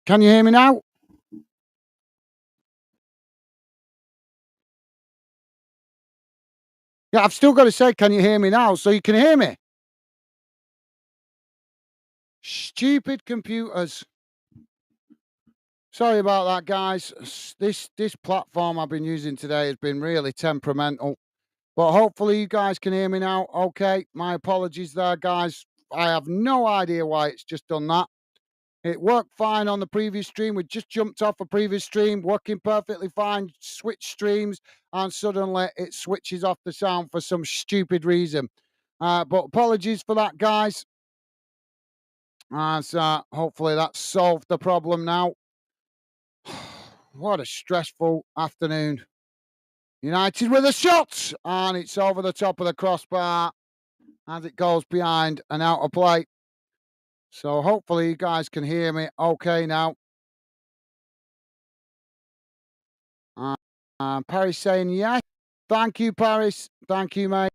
Can you hear me now? Yeah, I've still got to say, can you hear me now? So you can hear me. Stupid computers. Sorry about that, guys. This platform I've been using today has been really temperamental. But hopefully you guys can hear me now. Okay, my apologies there, guys. I have no idea why it's just done that. It worked fine on the previous stream. We just jumped off a previous stream, working perfectly fine. Switch streams, and suddenly it switches off the sound for some stupid reason. But apologies for that, guys. As hopefully that's solved the problem now. What a stressful afternoon. United with a shot, and it's over the top of the crossbar as it goes behind and out of play. So hopefully you guys can hear me okay now. Paris saying yes. Thank you, Paris. Thank you, mate.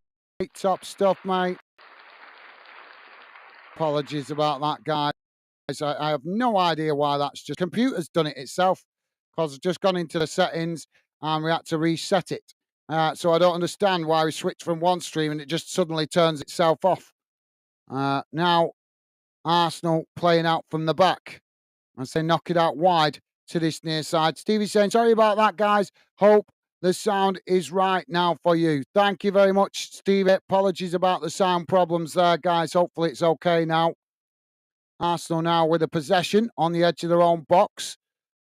Top stuff, mate. Apologies about that, guys. I have no idea why that's just computer's done it itself because it's just gone into the settings and we had to reset it. So I don't understand why we switched from one stream and it just suddenly turns itself off. Now Arsenal playing out from the back as they knock it out wide to this near side. Stevie saying, sorry about that, guys. Hope the sound is right now for you. Thank you very much, Stevie. Apologies about the sound problems there, guys. Hopefully it's okay now. Arsenal now with a possession on the edge of their own box.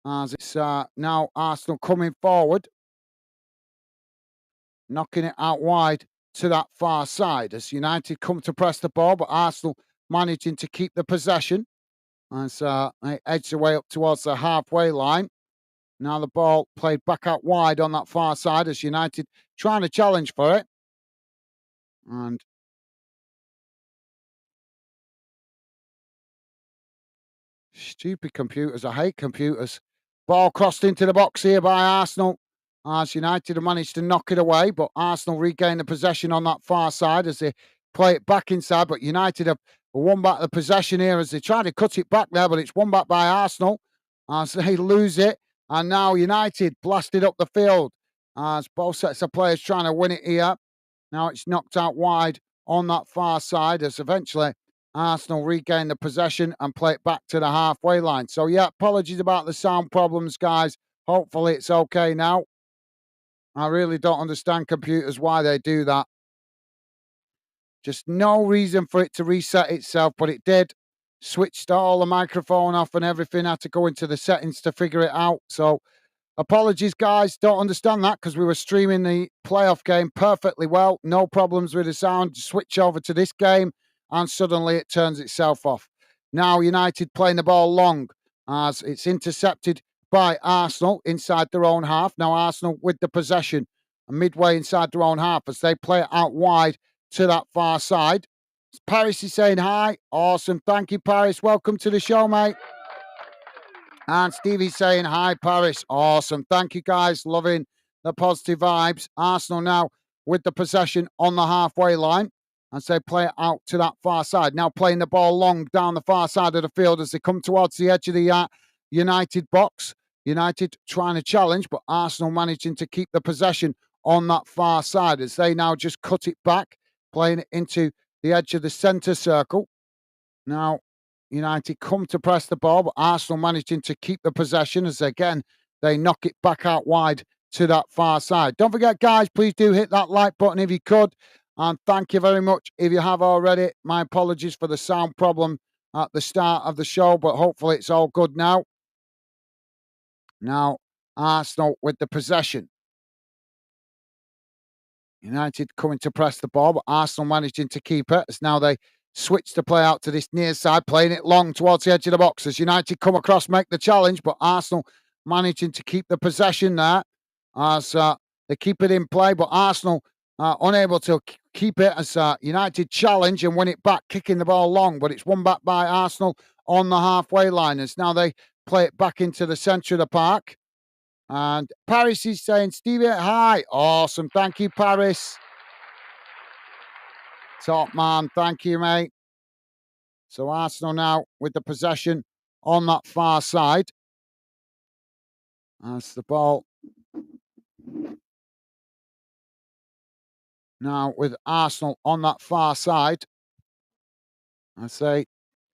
As it's now Arsenal coming forward, knocking it out wide to that far side as United come to press the ball, but Arsenal managing to keep the possession as they edge their way up towards the halfway line. Now the ball played back out wide on that far side as United trying to challenge for it. And stupid computers. I hate computers. Ball crossed into the box here by Arsenal. As United have managed to knock it away, but Arsenal regain the possession on that far side as they play it back inside. But United have won back the possession here as they try to cut it back there, but it's won back by Arsenal as they lose it. And now United blasted up the field as both sets of players trying to win it here. Now it's knocked out wide on that far side as eventually Arsenal regain the possession and play it back to the halfway line. So, yeah, apologies about the sound problems, guys. Hopefully it's okay now. I really don't understand computers why they do that. Just no reason for it to reset itself, but it did. Switched all the microphone off and everything. Had to go into the settings to figure it out. So, apologies, guys. Don't understand that because we were streaming the playoff game perfectly well. No problems with the sound. Switch over to this game and suddenly it turns itself off. Now United playing the ball long as it's intercepted by Arsenal inside their own half. Now Arsenal with the possession midway inside their own half as they play it out wide to that far side. Paris is saying hi. Awesome. Thank you, Paris. Welcome to the show, mate. And Stevie's saying, hi, Paris. Awesome. Thank you, guys. Loving the positive vibes. Arsenal now with the possession on the halfway line as they play it out to that far side. Now playing the ball long down the far side of the field as they come towards the edge of the United box. United trying to challenge, but Arsenal managing to keep the possession on that far side as they now just cut it back, playing it into the edge of the centre circle. Now, United come to press the ball, but Arsenal managing to keep the possession as again they knock it back out wide to that far side. Don't forget, guys, please do hit that like button if you could. And thank you very much if you have already. My apologies for the sound problem at the start of the show, but hopefully it's all good now. Now, Arsenal with the possession. United coming to press the ball, but Arsenal managing to keep it as now they switch the play out to this near side, playing it long towards the edge of the box as United come across, make the challenge, but Arsenal managing to keep the possession there as they keep it in play, but Arsenal unable to keep it as United challenge and win it back, kicking the ball long, but it's won back by Arsenal on the halfway line as now they play it back into the centre of the park. And Paris is saying, Stevie, hi. Awesome. Thank you, Paris. Top man. Thank you, mate. So Arsenal now with the possession on that far side. As the ball now with Arsenal on that far side. I say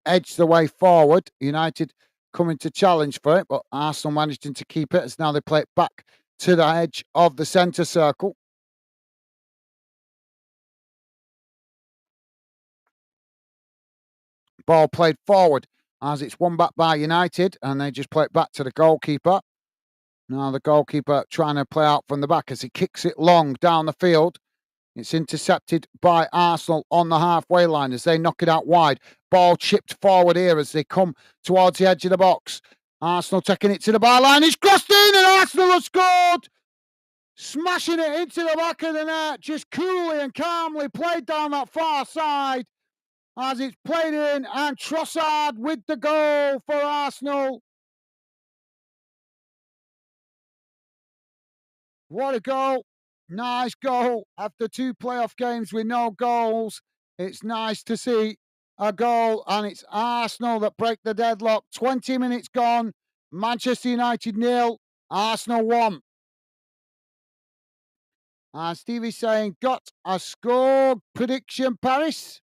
edged the way forward. United coming to challenge for it, but Arsenal managing to keep it as now they play it back to the edge of the centre circle. Ball played forward as it's won back by United, and they just play it back to the goalkeeper. Now the goalkeeper trying to play out from the back as he kicks it long down the field. It's intercepted by Arsenal on the halfway line as they knock it out wide. Ball chipped forward here as they come towards the edge of the box. Arsenal taking it to the byline. It's crossed in and Arsenal have scored. Smashing it into the back of the net. Just coolly and calmly played down that far side as it's played in. And Trossard with the goal for Arsenal. What a goal. Nice goal. After 2 playoff games with no goals, it's nice to see a goal, and it's Arsenal that break the deadlock. 20 minutes gone. Manchester United 0, Arsenal 1. Stevie's saying, got a score prediction, Paris?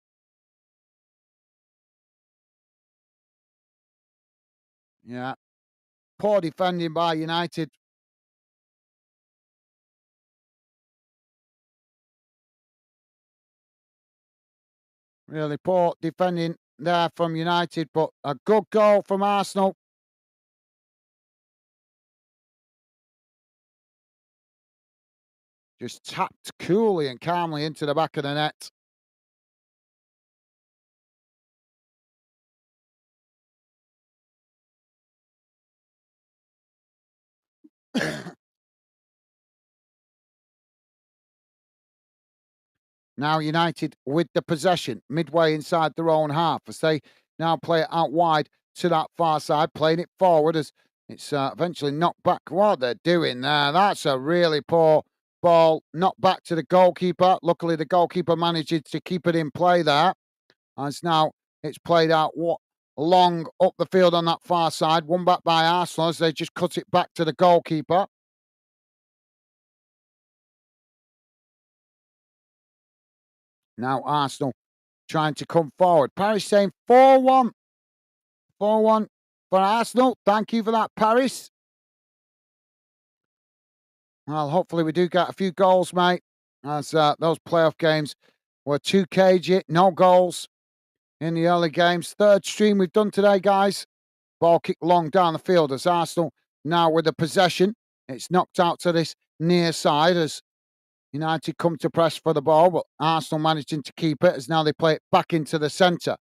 Yeah. Poor defending by United. Really poor defending there from United, but a good goal from Arsenal. Just tapped coolly and calmly into the back of the net. Now United with the possession midway inside their own half as they now play it out wide to that far side, playing it forward as it's eventually knocked back. What they're doing there, that's a really poor ball, knocked back to the goalkeeper. Luckily, the goalkeeper manages to keep it in play there. As now it's played out long up the field on that far side, won back by Arsenal as they just cut it back to the goalkeeper. Now Arsenal trying to come forward. Paris saying 4-1. 4-1 for Arsenal. Thank you for that, Paris. Well, hopefully we do get a few goals, mate, as those playoff games were too cagey. No goals in the early games. Third stream we've done today, guys. Ball kicked long down the field as Arsenal now with the possession. It's knocked out to this near side as United come to press for the ball, but Arsenal managing to keep it as now they play it back into the centre.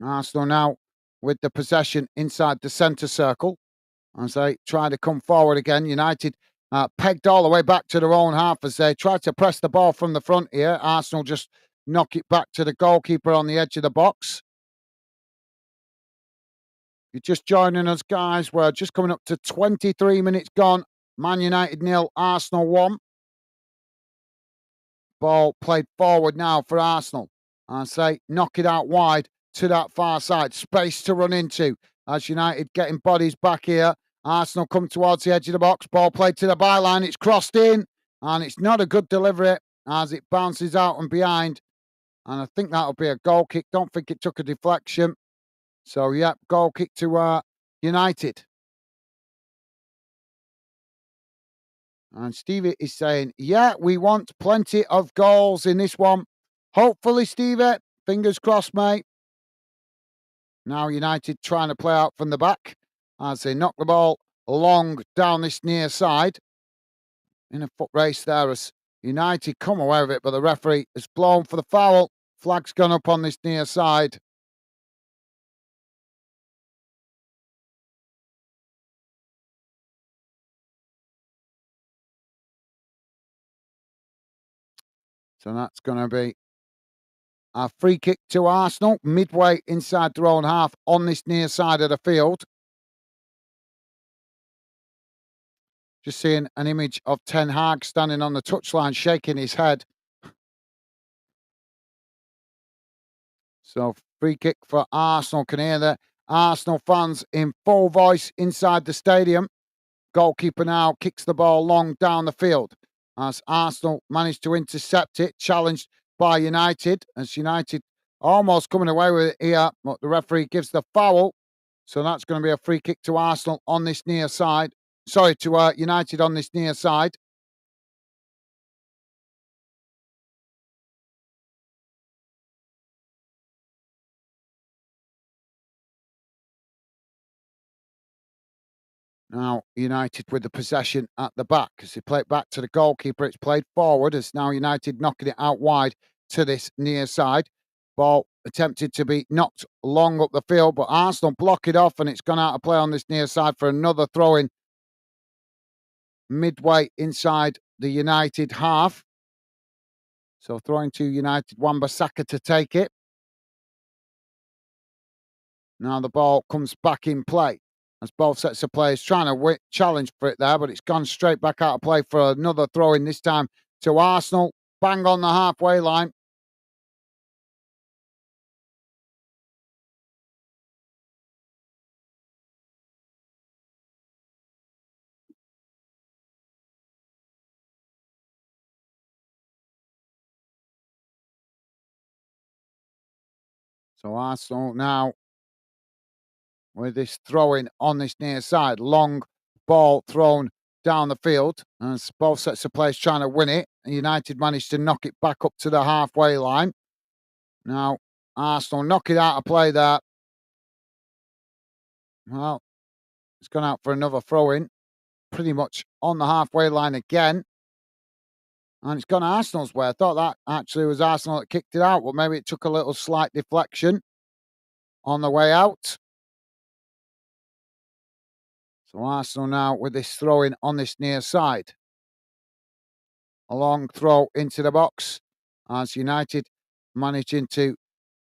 Arsenal now with the possession inside the centre circle as they try to come forward again. United pegged all the way back to their own half as they try to press the ball from the front here. Arsenal just knock it back to the goalkeeper on the edge of the box. You're just joining us, guys. We're just coming up to 23 minutes gone. Man United 0, Arsenal 1. Ball played forward now for Arsenal. As they knock it out wide to that far side. Space to run into as United getting bodies back here. Arsenal come towards the edge of the box. Ball played to the byline. It's crossed in. And it's not a good delivery as it bounces out and behind. And I think that'll be a goal kick. Don't think it took a deflection. So, yeah, goal kick to United. And Stevie is saying, yeah, we want plenty of goals in this one. Hopefully, Stevie. Fingers crossed, mate. Now United trying to play out from the back as they knock the ball long down this near side. In a foot race there as United come away with it, but the referee has blown for the foul. Flag's gone up on this near side. So that's going to be a free kick to Arsenal, midway inside their own half on this near side of the field. Just seeing an image of Ten Hag standing on the touchline, shaking his head. So free kick for Arsenal. Can hear the Arsenal fans in full voice inside the stadium. Goalkeeper now kicks the ball long down the field as Arsenal managed to intercept it, challenged by United. As United almost coming away with it here, but the referee gives the foul. So that's going to be a free kick to Arsenal on this near side. Sorry, to United on this near side. Now United with the possession at the back as they play it back to the goalkeeper. It's played forward as now United knocking it out wide to this near side. Ball attempted to be knocked long up the field, but Arsenal block it off and it's gone out of play on this near side for another throw in midway inside the United half. So throwing to United, Wan-Bissaka to take it. Now the ball comes back in play as both sets of players trying to challenge for it there, but it's gone straight back out of play for another throw in, this time to Arsenal. Bang on the halfway line. So Arsenal now with this throwing on this near side. Long ball thrown down the field as both sets of players trying to win it. United managed to knock it back up to the halfway line. Now Arsenal knock it out of play there. Well, it's gone out for another throw in. Pretty much on the halfway line again. And it's gone Arsenal's way. I thought that actually was Arsenal that kicked it out, but maybe it took a little slight deflection on the way out. So Arsenal now with this throw in on this near side. A long throw into the box as United managing to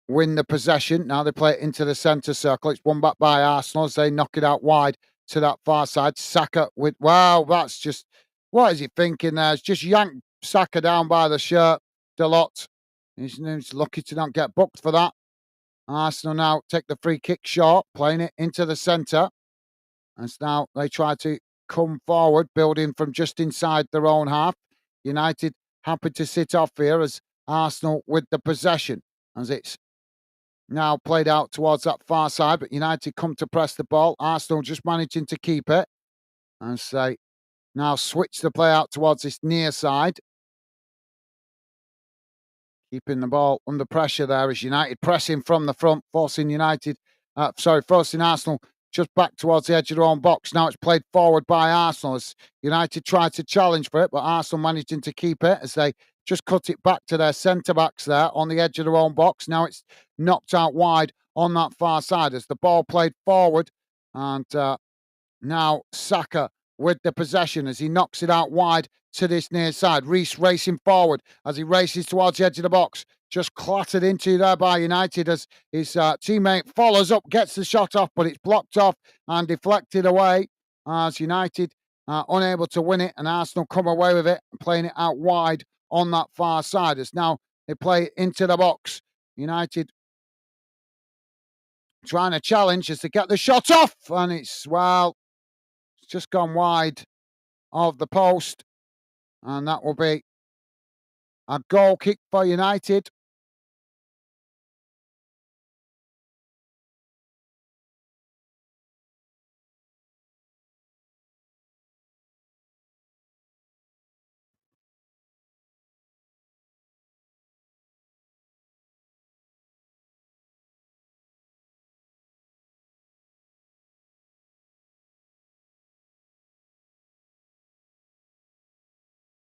win the possession. Now they play it into the centre circle. It's won back by Arsenal as they knock it out wide to that far side. Saka with, wow, that's just, what is he thinking there? It's just yanked Saka down by the shirt. Delot. He's lucky to not get booked for that. Arsenal now take the free kick short, playing it into the centre. As now they try to come forward, building from just inside their own half. United happy to sit off here as Arsenal with the possession. As it's now played out towards that far side, but United come to press the ball. Arsenal just managing to keep it. And say now switch the play out towards this near side. Keeping the ball under pressure there as United pressing from the front, forcing forcing Arsenal just back towards the edge of their own box. Now it's played forward by Arsenal as United tried to challenge for it, but Arsenal managing to keep it as they just cut it back to their centre-backs there on the edge of their own box. Now it's knocked out wide on that far side as the ball played forward. And now Saka with the possession as he knocks it out wide to this near side. Reece racing forward as he races towards the edge of the box. Just clattered into there by United as his teammate follows up, gets the shot off, but it's blocked off and deflected away as United are unable to win it, and Arsenal come away with it, playing it out wide on that far side as now they play it into the box. United trying to challenge as they get the shot off, and it's just gone wide of the post, and that will be a goal kick for United.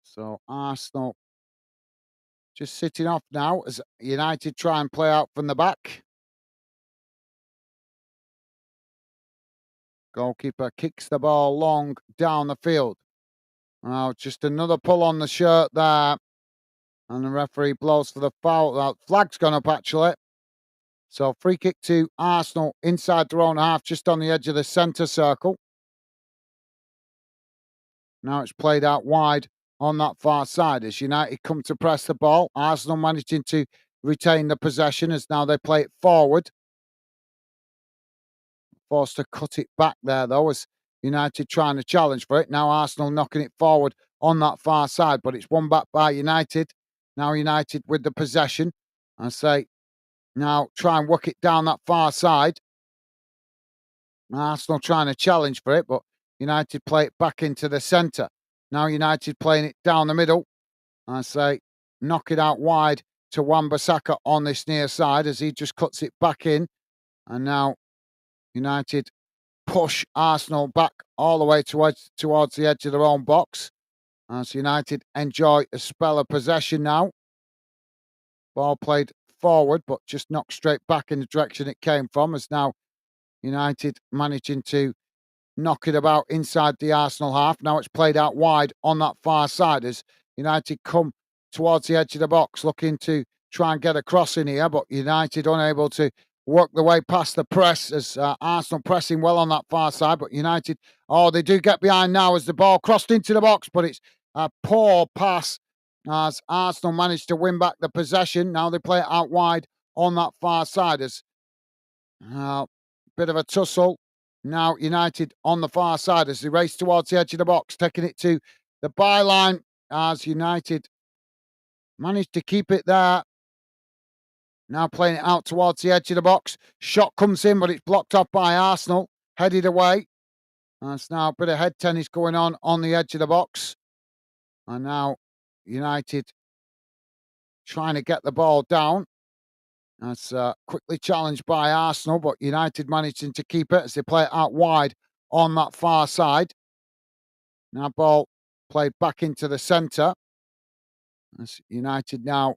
So Arsenal just sitting off now as United try and play out from the back. Goalkeeper kicks the ball long down the field. Now just another pull on the shirt there. And the referee blows for the foul. That flag's gone up actually. So free kick to Arsenal inside their own half, just on the edge of the centre circle. Now it's played out wide on that far side as United come to press the ball. Arsenal managing to retain the possession as now they play it forward. Forced to cut it back there, though, as United trying to challenge for it. Now Arsenal knocking it forward on that far side, but it's won back by United. Now United with the possession. I say, now try and work it down that far side. Arsenal trying to challenge for it, but United play it back into the centre. Now United playing it down the middle. I say, knock it out wide to Wan-Bissaka on this near side as he just cuts it back in. And now United push Arsenal back all the way towards the edge of their own box. As United enjoy a spell of possession now. Ball played forward, but just knocked straight back in the direction it came from. As now United managing to knock it about inside the Arsenal half. Now it's played out wide on that far side as United come towards the edge of the box, looking to try and get across in here, but United unable to work the way past the press as Arsenal pressing well on that far side. But United, they do get behind now as the ball crossed into the box, but it's a poor pass as Arsenal managed to win back the possession. Now they play it out wide on that far side as bit of a tussle. Now United on the far side as they race towards the edge of the box, taking it to the byline as United managed to keep it there. Now playing it out towards the edge of the box. Shot comes in, but it's blocked off by Arsenal. Headed away. There's now a bit of head tennis going on the edge of the box. And now United trying to get the ball down. That's quickly challenged by Arsenal, but United managing to keep it as they play it out wide on that far side. Now ball played back into the centre. As United now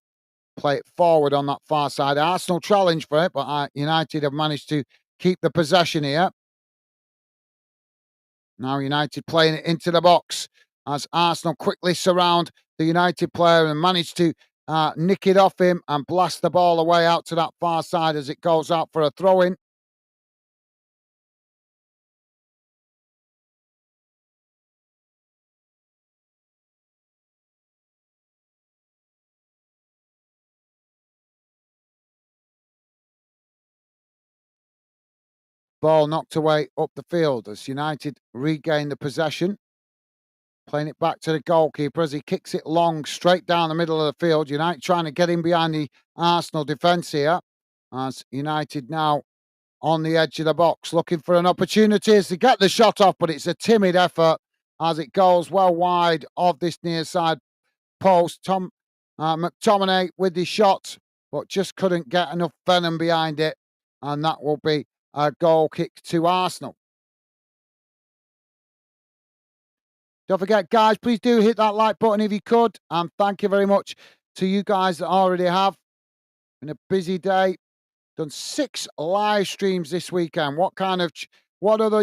play it forward on that far side. Arsenal challenge for it, but United have managed to keep the possession here. Now United playing it into the box as Arsenal quickly surround the United player and manage to nick it off him and blast the ball away out to that far side as it goes out for a throw-in. Ball knocked away up the field as United regain the possession. Playing it back to the goalkeeper as he kicks it long straight down the middle of the field. United trying to get in behind the Arsenal defence here. As United now on the edge of the box looking for an opportunity as they get the shot off, but it's a timid effort as it goes well wide of this near side post. McTominay with the shot, but just couldn't get enough venom behind it. And that will be a goal kick to Arsenal. Don't forget, guys, please do hit that like button if you could. And thank you very much to you guys that already have. Been a busy day. Done 6 live streams this weekend. What other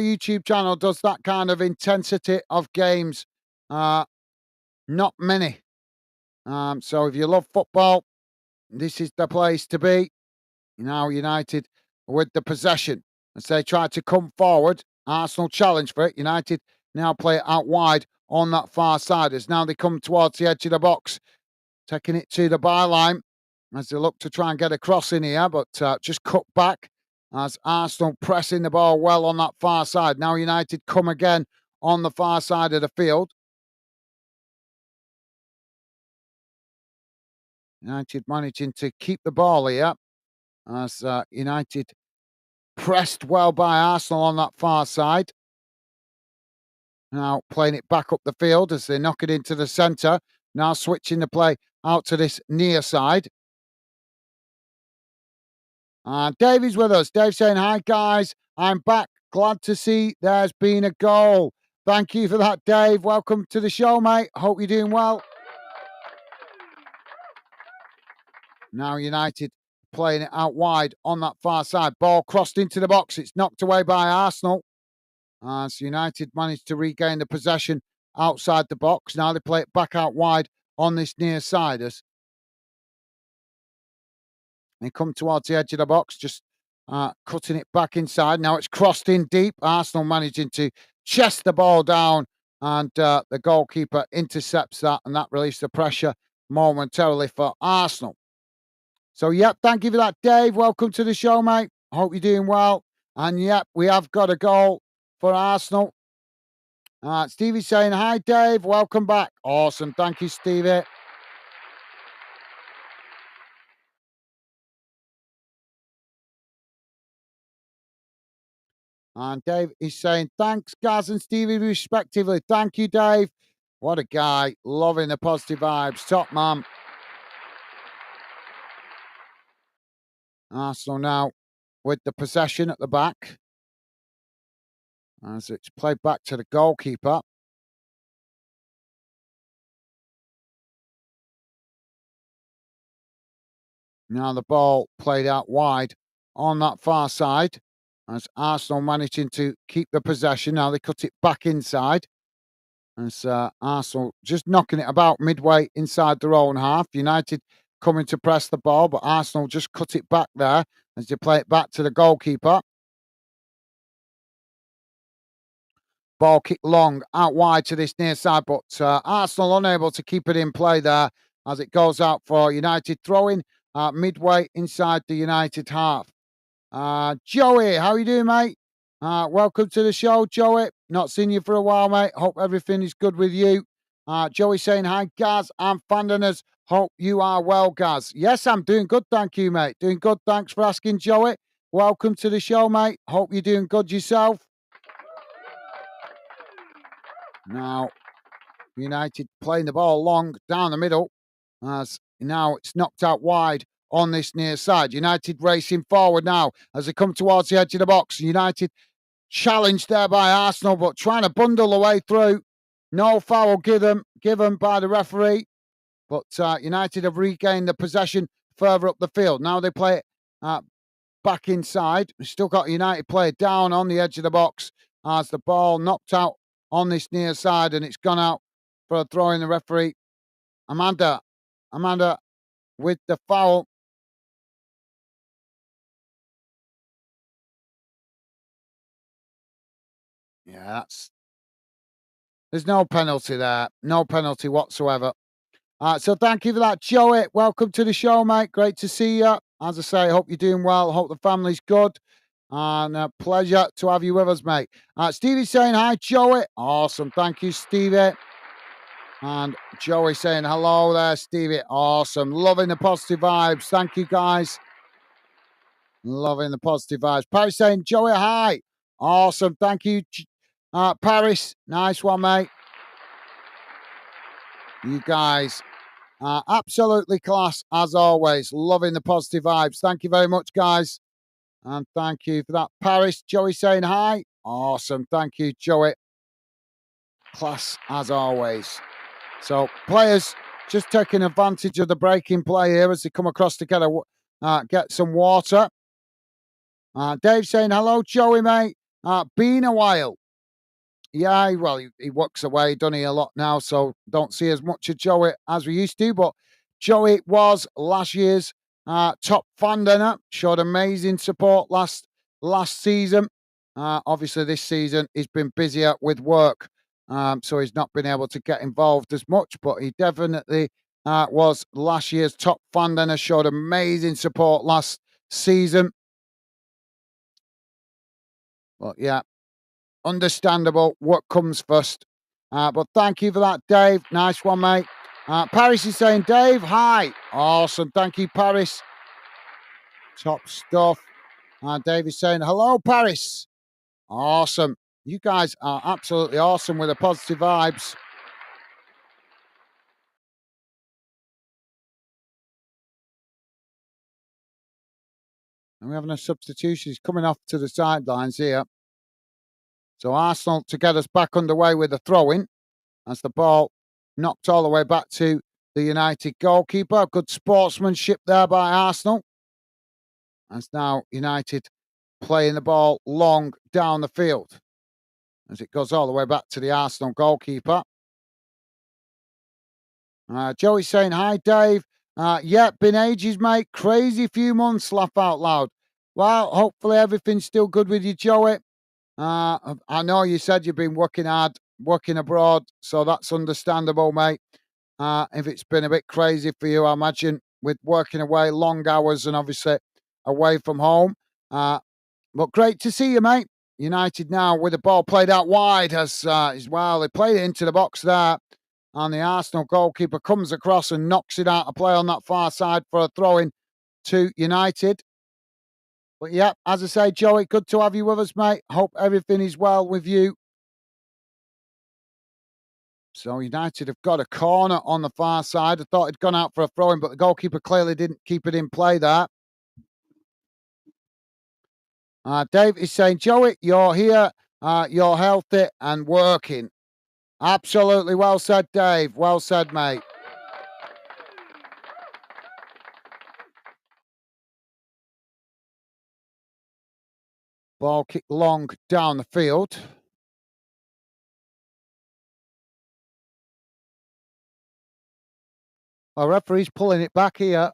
YouTube channel does that kind of intensity of games? Not many. So if you love football, this is the place to be. Now United with the possession as they try to come forward. Arsenal challenge for it. United now play it out wide on that far side as now they come towards the edge of the box, taking it to the byline as they look to try and get across in here, but just cut back as Arsenal pressing the ball well on that far side. Now United come again on the far side of the field. United managing to keep the ball here as United pressed well by Arsenal on that far side. Now playing it back up the field as they knock it into the centre. Now switching the play out to this near side. Dave is with us. Dave saying, hi guys, I'm back. Glad to see there's been a goal. Thank you for that, Dave. Welcome to the show, mate. Hope you're doing well. Now United playing it out wide on that far side. Ball crossed into the box. It's knocked away by Arsenal. As United managed to regain the possession outside the box. Now they play it back out wide on this near side as they come towards the edge of the box, just cutting it back inside. Now it's crossed in deep. Arsenal managing to chest the ball down and the goalkeeper intercepts that and that released the pressure momentarily for Arsenal. So, yep, thank you for that, Dave. Welcome to the show, mate. Hope you're doing well. And, yep, we have got a goal for Arsenal. Stevie's saying, hi, Dave. Welcome back. Awesome. Thank you, Stevie. And Dave is saying, thanks, Gaz and Stevie, respectively. Thank you, Dave. What a guy. Loving the positive vibes. Top man. Arsenal now with the possession at the back. As it's played back to the goalkeeper. Now the ball played out wide on that far side. As Arsenal managing to keep the possession. Now they cut it back inside. As Arsenal just knocking it about midway inside their own half. United coming to press the ball, but Arsenal just cut it back there as they play it back to the goalkeeper. Ball kicked long out wide to this near side, but Arsenal unable to keep it in play there as it goes out for United throwing midway inside the United half. Joey, how are you doing, mate? Welcome to the show, Joey. Not seen you for a while, mate. Hope everything is good with you. Joey saying, hi, Gaz. I'm Fandaners. Hope you are well, Gaz. Yes, I'm doing good, thank you, mate. Doing good, thanks for asking, Joey. Welcome to the show, mate. Hope you're doing good yourself. Now, United playing the ball long down the middle as now it's knocked out wide on this near side. United racing forward now as they come towards the edge of the box. United challenged there by Arsenal, but trying to bundle the way through. No foul given by the referee, but United have regained the possession further up the field. Now they play it back inside. We've still got United player down on the edge of the box as the ball knocked out on this near side, and it's gone out for a throw in. The referee, Amanda with the foul. Yeah, there's no penalty there. No penalty whatsoever. So thank you for that, Joey. Welcome to the show, mate. Great to see you. As I say, I hope you're doing well. Hope the family's good. And a pleasure to have you with us, mate. Stevie's saying hi, Joey. Awesome. Thank you, Stevie. And Joey saying hello there, Stevie. Awesome. Loving the positive vibes. Thank you, guys. Loving the positive vibes. Paris saying, Joey, hi. Awesome. Thank you, Paris. Nice one, mate. You guys are absolutely class, as always. Loving the positive vibes. Thank you very much, guys. And thank you for that. Paris, Joey saying hi. Awesome. Thank you, Joey. Class, as always. So, players just taking advantage of the breaking play here as they come across to get some water. Dave saying, hello, Joey, mate. Been a while. Yeah, well, he works away, doesn't he, a lot now, so don't see as much of Joey as we used to, but Joey was last year's top fan dinner, showed amazing support last season. Obviously, this season he's been busier with work, so he's not been able to get involved as much, but he definitely was last year's top fan dinner, showed amazing support last season. But yeah, understandable. What comes first? But thank you for that, Dave. Nice one, mate. Paris is saying, Dave, hi. Awesome. Thank you, Paris. Top stuff. Dave is saying, hello, Paris. Awesome. You guys are absolutely awesome with the positive vibes. And we're having a substitution. He's coming off to the sidelines here. So Arsenal to get us back underway with the throw-in as the ball knocked all the way back to the United goalkeeper. Good sportsmanship there by Arsenal. As now United playing the ball long down the field as it goes all the way back to the Arsenal goalkeeper. Joey's saying, hi, Dave. Yeah, been ages, mate. Crazy few months, laugh out loud. Well, hopefully everything's still good with you, Joey. I know you said you've been working hard, working abroad, so that's understandable, mate. If it's been a bit crazy for you, I imagine with working away, long hours, and obviously away from home. But great to see you, mate. United now with the ball played out wide as well. They played it into the box there. And the Arsenal goalkeeper comes across and knocks it out of play on that far side for a throw in to United. But yeah, as I say, Joey, good to have you with us, mate. Hope everything is well with you. So United have got a corner on the far side. I thought it'd gone out for a throw in, but the goalkeeper clearly didn't keep it in play there. Dave is saying, Joey, you're here, you're healthy and working. Absolutely well said, Dave. Well said, mate. Ball kicked long down the field. Our referee's pulling it back here.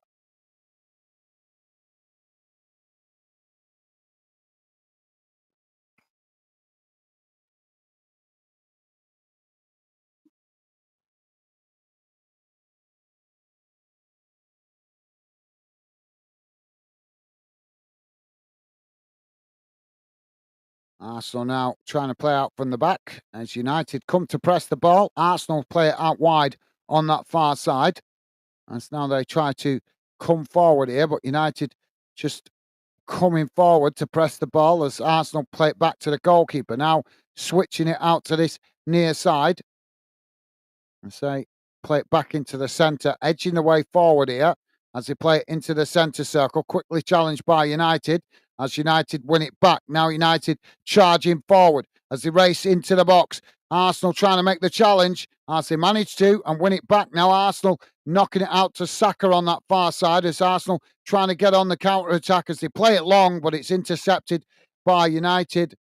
Arsenal now trying to play out from the back as United come to press the ball. Arsenal play it out wide on that far side. As now they try to come forward here, but United just coming forward to press the ball as Arsenal play it back to the goalkeeper. Now switching it out to this near side. And say play it back into the centre, edging the way forward here as they play it into the centre circle. Quickly challenged by United as United win it back. Now United charging forward as they race into the box. Arsenal trying to make the challenge as they manage to and win it back. Now Arsenal knocking it out to Saka on that far side as Arsenal trying to get on the counter-attack as they play it long, but it's intercepted by United.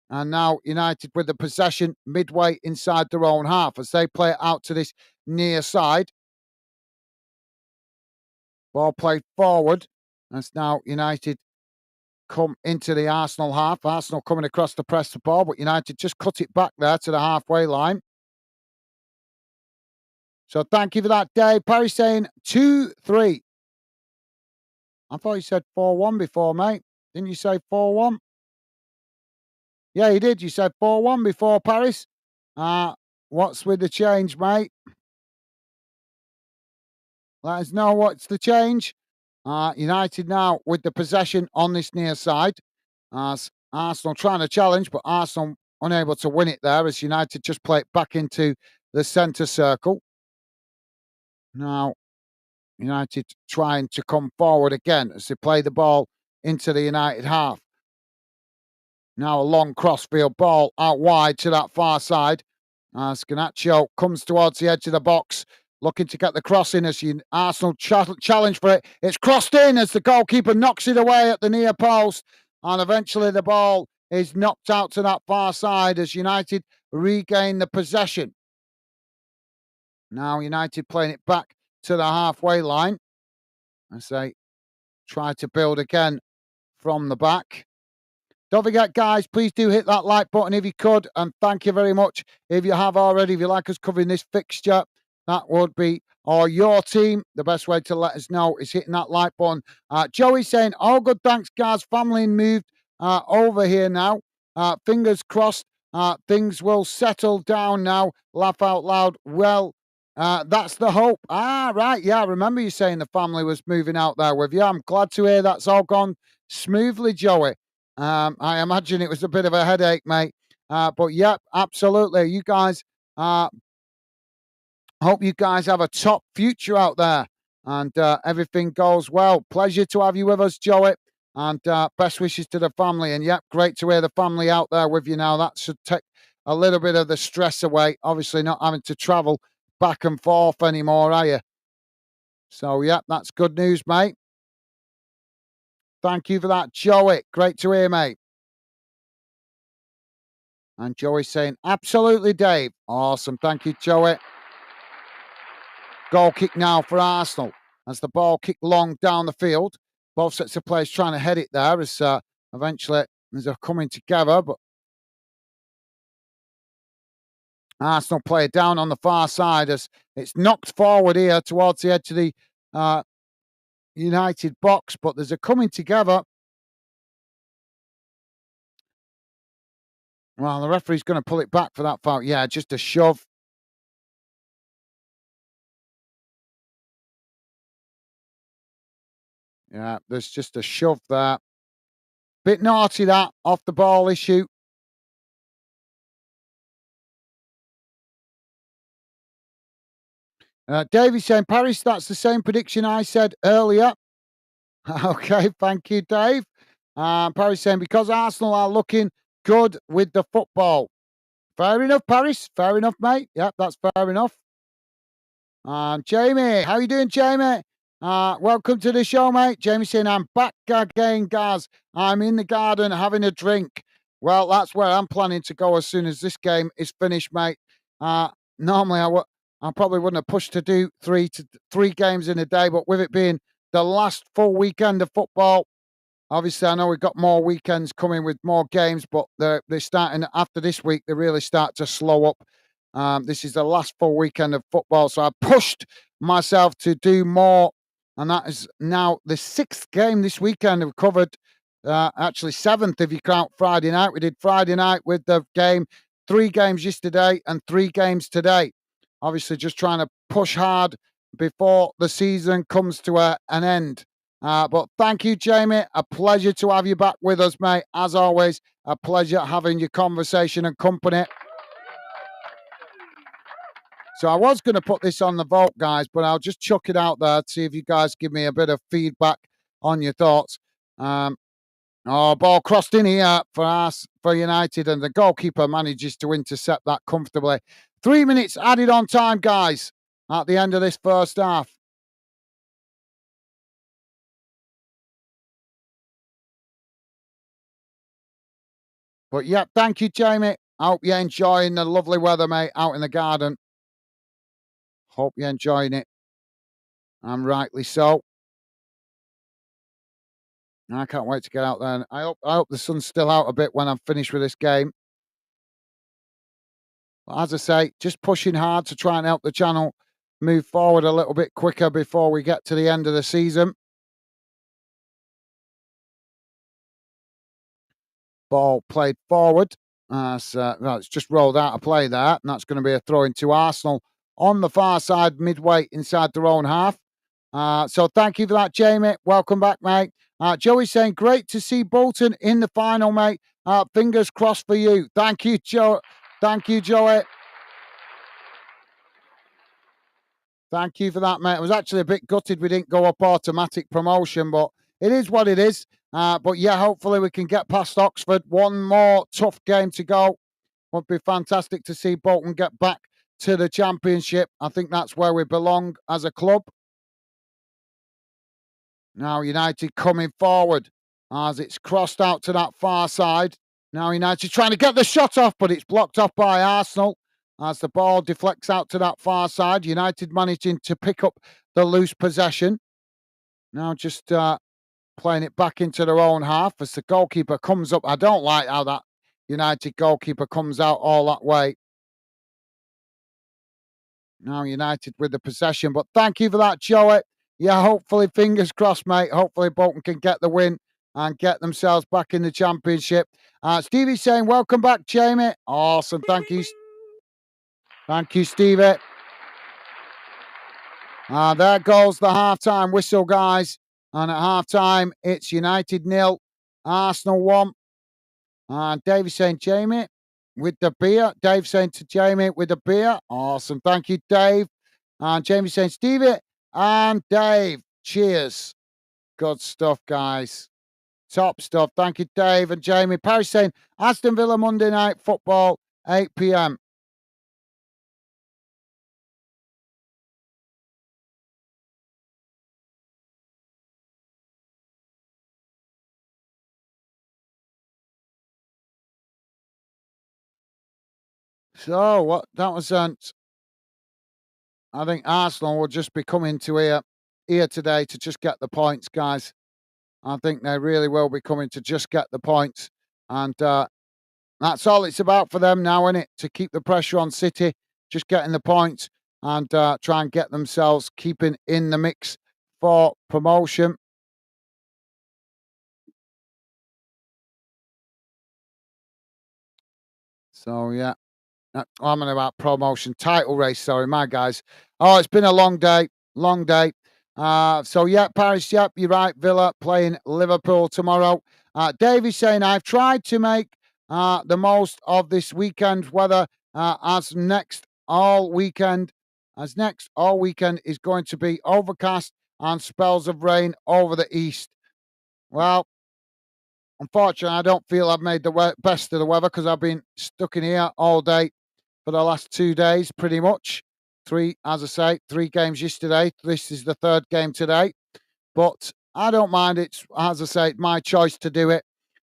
And now United with the possession midway inside their own half as they play it out to this near side. Ball played forward as now United come into the Arsenal half. Arsenal coming across to press the ball, but United just cut it back there to the halfway line. So thank you for that, Dave. Perry saying 2-3. I thought you said 4-1 before, mate. Didn't you say 4-1? Yeah, you did. You said 4-1 before, Paris. What's with the change, mate? Let us know what's the change. United now with the possession on this near side. As Arsenal trying to challenge, but Arsenal unable to win it there as United just play it back into the centre circle. Now, United trying to come forward again as they play the ball into the United half. Now a long crossfield ball out wide to that far side. Garnacho comes towards the edge of the box, looking to get the cross in as Arsenal challenge for it. It's crossed in as the goalkeeper knocks it away at the near post. And eventually the ball is knocked out to that far side as United regain the possession. Now United playing it back to the halfway line as they try to build again from the back. Don't forget, guys, please do hit that like button if you could. And thank you very much if you have already. If you like us covering this fixture, that would be, or your team, the best way to let us know is hitting that like button. Joey saying, all good, thanks, guys. Family moved over here now. Fingers crossed, things will settle down now. Laugh out loud. Well, that's the hope. Right. Yeah, I remember you saying the family was moving out there with you. I'm glad to hear that's all gone smoothly, Joey. I imagine it was a bit of a headache, mate. But yeah, absolutely. You guys, hope you guys have a top future out there and everything goes well. Pleasure to have you with us, Joey. And best wishes to the family. And yeah, great to hear the family out there with you now. That should take a little bit of the stress away. Obviously, not having to travel back and forth anymore, are you? So yeah, that's good news, mate. Thank you for that, Joey. Great to hear, mate. And Joey saying, absolutely, Dave. Awesome. Thank you, Joey. Goal kick now for Arsenal as the ball kicked long down the field. Both sets of players trying to head it there as eventually they're coming together. But Arsenal play it down on the far side as it's knocked forward here towards the edge of the United box, but there's a coming together. Well, the referee's going to pull it back for that foul. Yeah, just a shove. Yeah, there's just a shove there. Bit naughty that, off the ball issue. Davey saying, Paris, that's the same prediction I said earlier. Okay, thank you, Dave. Paris saying, because Arsenal are looking good with the football. Fair enough, Paris. Fair enough, mate. Yep, that's fair enough. Jamie, how you doing, Jamie? Welcome to the show, mate. Jamie saying, I'm back again, guys. I'm in the garden having a drink. Well, that's where I'm planning to go as soon as this game is finished, mate. Normally, I probably wouldn't have pushed to do three games in a day, but with it being the last full weekend of football, obviously, I know we've got more weekends coming with more games, but they're starting after this week. They really start to slow up. This is the last full weekend of football, so I pushed myself to do more, and that is now the sixth game this weekend. We've covered actually seventh if you count Friday night. We did Friday night with the game, 3 games yesterday, and 3 games today. Obviously, just trying to push hard before the season comes to an end. But thank you, Jamie. A pleasure to have you back with us, mate. As always, a pleasure having your conversation and company. So I was going to put this on the vote, guys, but I'll just chuck it out there to see if you guys give me a bit of feedback on your thoughts. Ball crossed in here for United, and the goalkeeper manages to intercept that comfortably. 3 minutes added on time, guys, at the end of this first half. But yeah, thank you, Jamie. I hope you're enjoying the lovely weather, mate, out in the garden. Hope you're enjoying it. And rightly so. I can't wait to get out there. And I hope the sun's still out a bit when I'm finished with this game. But as I say, just pushing hard to try and help the channel move forward a little bit quicker before we get to the end of the season. Ball played forward. It's just rolled out of play there, and that's going to be a throw into Arsenal on the far side, midway inside their own half. So thank you for that, Jamie. Welcome back, mate. Joey's saying, great to see Bolton in the final, mate. Fingers crossed for you. Thank you, Joe. Thank you, Joey. Thank you for that, mate. I was actually a bit gutted we didn't go up automatic promotion, but it is what it is. But yeah, hopefully we can get past Oxford. One more tough game to go. Would be fantastic to see Bolton get back to the Championship. I think that's where we belong as a club. Now United coming forward as it's crossed out to that far side. Now United trying to get the shot off, but it's blocked off by Arsenal as the ball deflects out to that far side. United managing to pick up the loose possession. Now just playing it back into their own half as the goalkeeper comes up. I don't like how that United goalkeeper comes out all that way. Now United with the possession, but thank you for that, Joey. Yeah, hopefully, fingers crossed, mate. Hopefully Bolton can get the win and get themselves back in the Championship. Stevie's saying, welcome back, Jamie. Awesome. Thank you. Thank you, Stevie. There goes the half-time whistle, guys. And at half-time, it's United 0, Arsenal 1. And Dave is saying, Jamie, with the beer. Dave saying to Jamie, with the beer. Awesome. Thank you, Dave. And Jamie saying, Stevie and Dave, cheers. Good stuff, guys. Top stuff. Thank you, Dave and Jamie. Paris saying, Aston Villa Monday Night Football, 8 p.m. So, what that was, I think Arsenal will just be coming to here today to just get the points, guys. I think they really will be coming to just get the points. And that's all it's about for them now, isn't it? To keep the pressure on City, just getting the points and try and get themselves keeping in the mix for promotion. So yeah, I'm on about promotion title race. Sorry, my guys. Oh, it's been a long day, long day. So yeah, Paris. Yep, you're right. Villa playing Liverpool tomorrow. Davey's saying I've tried to make the most of this weekend weather as next all weekend is going to be overcast and spells of rain over the east. Well, unfortunately, I don't feel I've made the best of the weather because I've been stuck in here all day for the last 2 days, pretty much. Three, as I say, 3 games yesterday. This is the third game today. But I don't mind. It's, as I say, my choice to do it,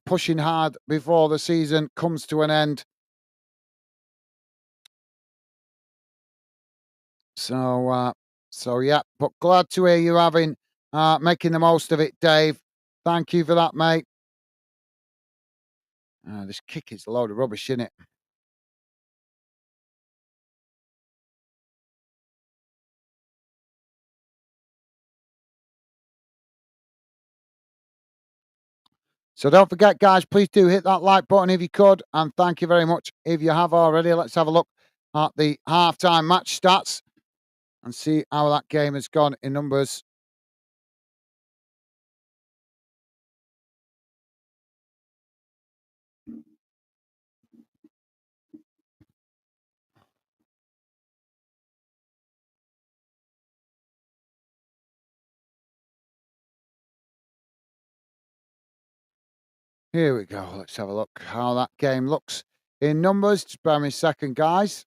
pushing hard before the season comes to an end. So, so yeah, but glad to hear you making the most of it, Dave. Thank you for that, mate. This kick is a load of rubbish, isn't it? So don't forget, guys, please do hit that like button if you could. And thank you very much if you have already. Let's have a look at the halftime match stats and see how that game has gone in numbers. Here we go. Let's have a look how that game looks in numbers. Just bear me a second, guys.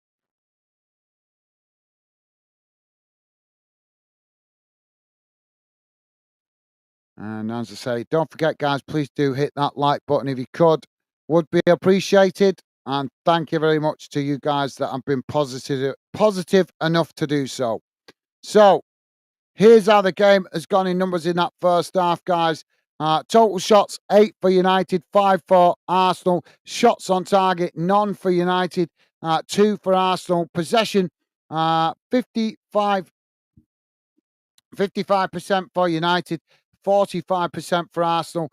And as I say, don't forget, guys, please do hit that like button if you could. Would be appreciated. And thank you very much to you guys that have been positive enough to do so. So here's how the game has gone in numbers in that first half, guys. Total shots, 8 for United, 5 for Arsenal. Shots on target, none for United, 2 for Arsenal. Possession, 55 55% for United, 45% for Arsenal.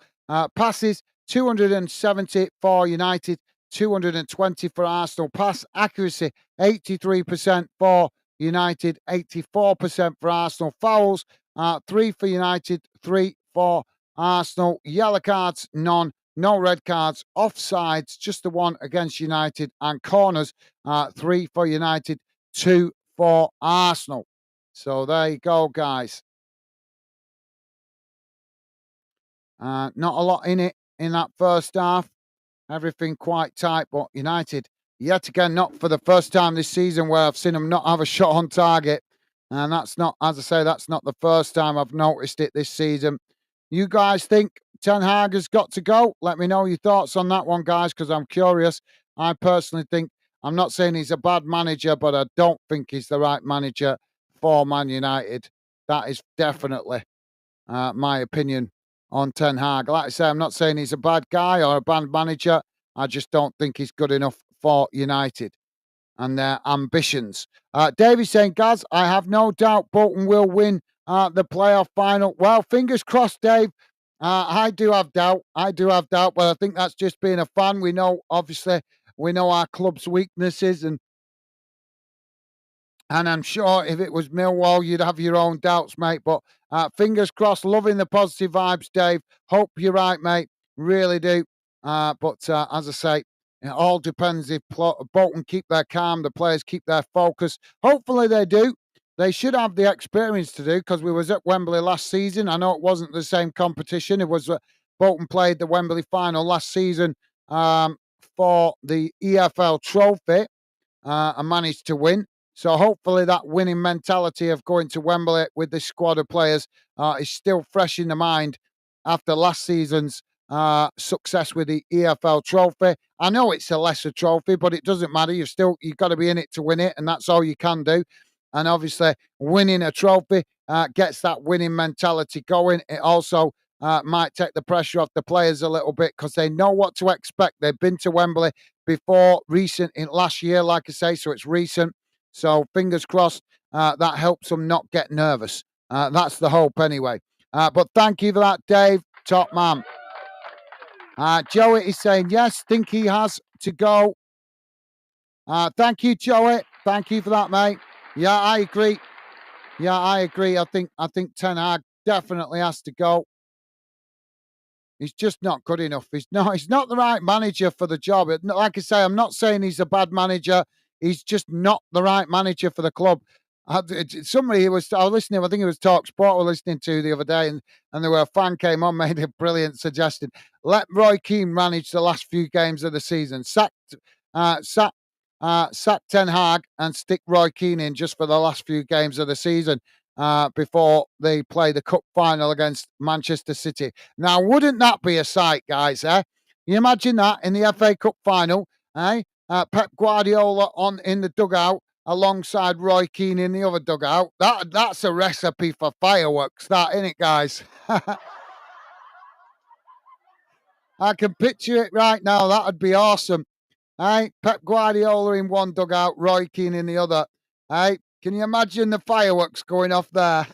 Passes, 270 for United, 220 for Arsenal. Pass accuracy, 83% for United, 84% for Arsenal. Fouls, 3 for United, 3 for Arsenal. Yellow cards, none. No red cards. Offsides, just the one against United. And corners, 3 for United, 2 for Arsenal. So there you go, guys. Not a lot in it in that first half. Everything quite tight, but United, yet again, not for the first time this season where I've seen them not have a shot on target. And that's not, as I say, that's not the first time I've noticed it this season. You guys think Ten Hag has got to go? Let me know your thoughts on that one, guys, because I'm curious. I personally think, I'm not saying he's a bad manager, but I don't think he's the right manager for Man United. That is definitely my opinion on Ten Hag. Like I say, I'm not saying he's a bad guy or a bad manager. I just don't think he's good enough for United and their ambitions. Davey saying, Gaz, I have no doubt Bolton will win the playoff final. Well, fingers crossed, Dave. I do have doubt. I do have doubt, but I think that's just being a fan. We know, obviously, we know our club's weaknesses, and I'm sure if it was Millwall, you'd have your own doubts, mate. But fingers crossed, loving the positive vibes, Dave. Hope you're right, mate. Really do. But as I say, it all depends if Bolton keep their calm, the players keep their focus. Hopefully they do. They should have the experience to do because we was at Wembley last season. I know it wasn't the same competition. It was Bolton played the Wembley final last season for the EFL Trophy and managed to win. So hopefully that winning mentality of going to Wembley with this squad of players is still fresh in the mind after last season's success with the EFL Trophy. I know it's a lesser trophy, but it doesn't matter. You've got to be in it to win it, and that's all you can do. And obviously, winning a trophy gets that winning mentality going. It also might take the pressure off the players a little bit because they know what to expect. They've been to Wembley before, recent in last year, like I say, so it's recent. So fingers crossed that helps them not get nervous. That's the hope anyway. But thank you for that, Dave. Top man. Joey is saying, yes, think he has to go. Thank you, Joey. Thank you for that, mate. Yeah, I agree. Yeah, I agree. I think Ten Hag definitely has to go. He's just not good enough. He's not the right manager for the job. Like I say, I'm not saying he's a bad manager. He's just not the right manager for the club. Somebody I was listening, I think it was Talk Sport I was listening to the other day, and there were a fan came on, made a brilliant suggestion. Let Roy Keane manage the last few games of the season. Sack Ten Hag and stick Roy Keane in just for the last few games of the season before they play the cup final against Manchester City. Now, wouldn't that be a sight, guys? You imagine that in the FA Cup final, Pep Guardiola on in the dugout alongside Roy Keane in the other dugout. That's a recipe for fireworks, that, isn't it, guys? I can picture it right now. That would be awesome. Pep Guardiola in one dugout, Roy Keane in the other. Can you imagine the fireworks going off there?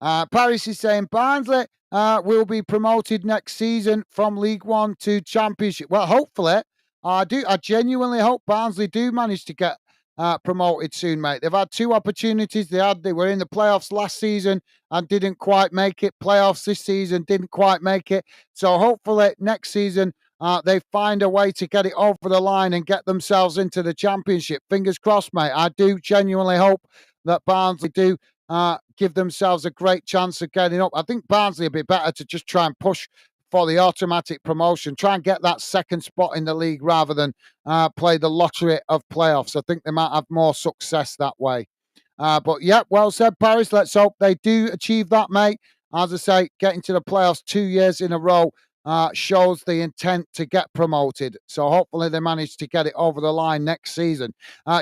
Paris is saying Barnsley will be promoted next season from League One to Championship. Well, hopefully, I genuinely hope Barnsley do manage to get promoted soon, mate. They've had two opportunities. They were in the playoffs last season and didn't quite make it. Playoffs this season didn't quite make it. So hopefully next season they find a way to get it over the line and get themselves into the Championship. Fingers crossed, mate. I do genuinely hope that Barnsley do give themselves a great chance of getting up. I think Barnsley would be better to just try and push for the automatic promotion, try and get that second spot in the league rather than play the lottery of playoffs. I think they might have more success that way. But yeah, well said, Paris. Let's hope they do achieve that, mate. As I say, getting to the playoffs 2 years in a row shows the intent to get promoted. So hopefully they manage to get it over the line next season.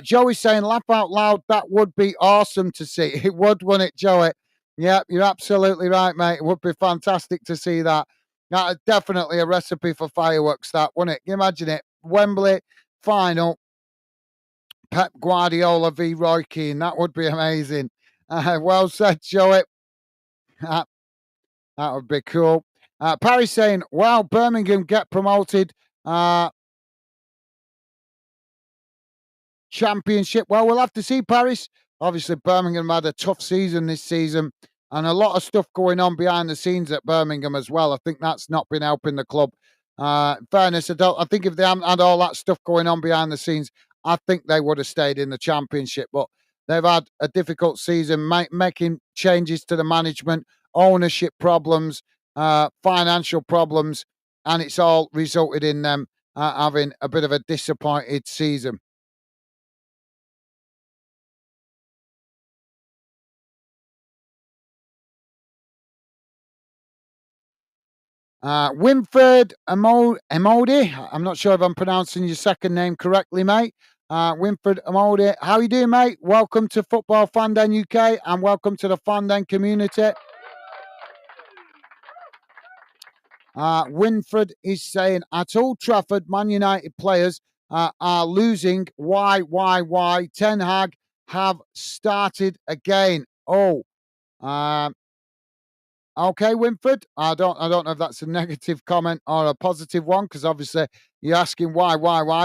Joey's saying, laugh out loud, that would be awesome to see. It would, wouldn't it, Joey? Yeah, you're absolutely right, mate. It would be fantastic to see that. That is definitely a recipe for fireworks, that, wouldn't it? Can you imagine it? Wembley final, Pep Guardiola v Roy Keane. That would be amazing. Well said, Joey. That would be cool. Parry saying, wow, Birmingham get promoted. Championship. Well, we'll have to see, Paris. Obviously, Birmingham had a tough season this season and a lot of stuff going on behind the scenes at Birmingham as well. I think that's not been helping the club. In fairness, I think if they hadn't had all that stuff going on behind the scenes, I think they would have stayed in the Championship. But they've had a difficult season, making changes to the management, ownership problems, financial problems, and it's all resulted in them having a bit of a disappointed season. Winford Amodi. I'm not sure if I'm pronouncing your second name correctly, mate. Winford Amodi. How you doing, mate? Welcome to Football Fandom UK and welcome to the Fandom community. Winford is saying, at Old Trafford, Man United players are losing. Why? Ten Hag have started again. Oh, okay, Winford. I don't know if that's a negative comment or a positive one, because obviously you're asking why,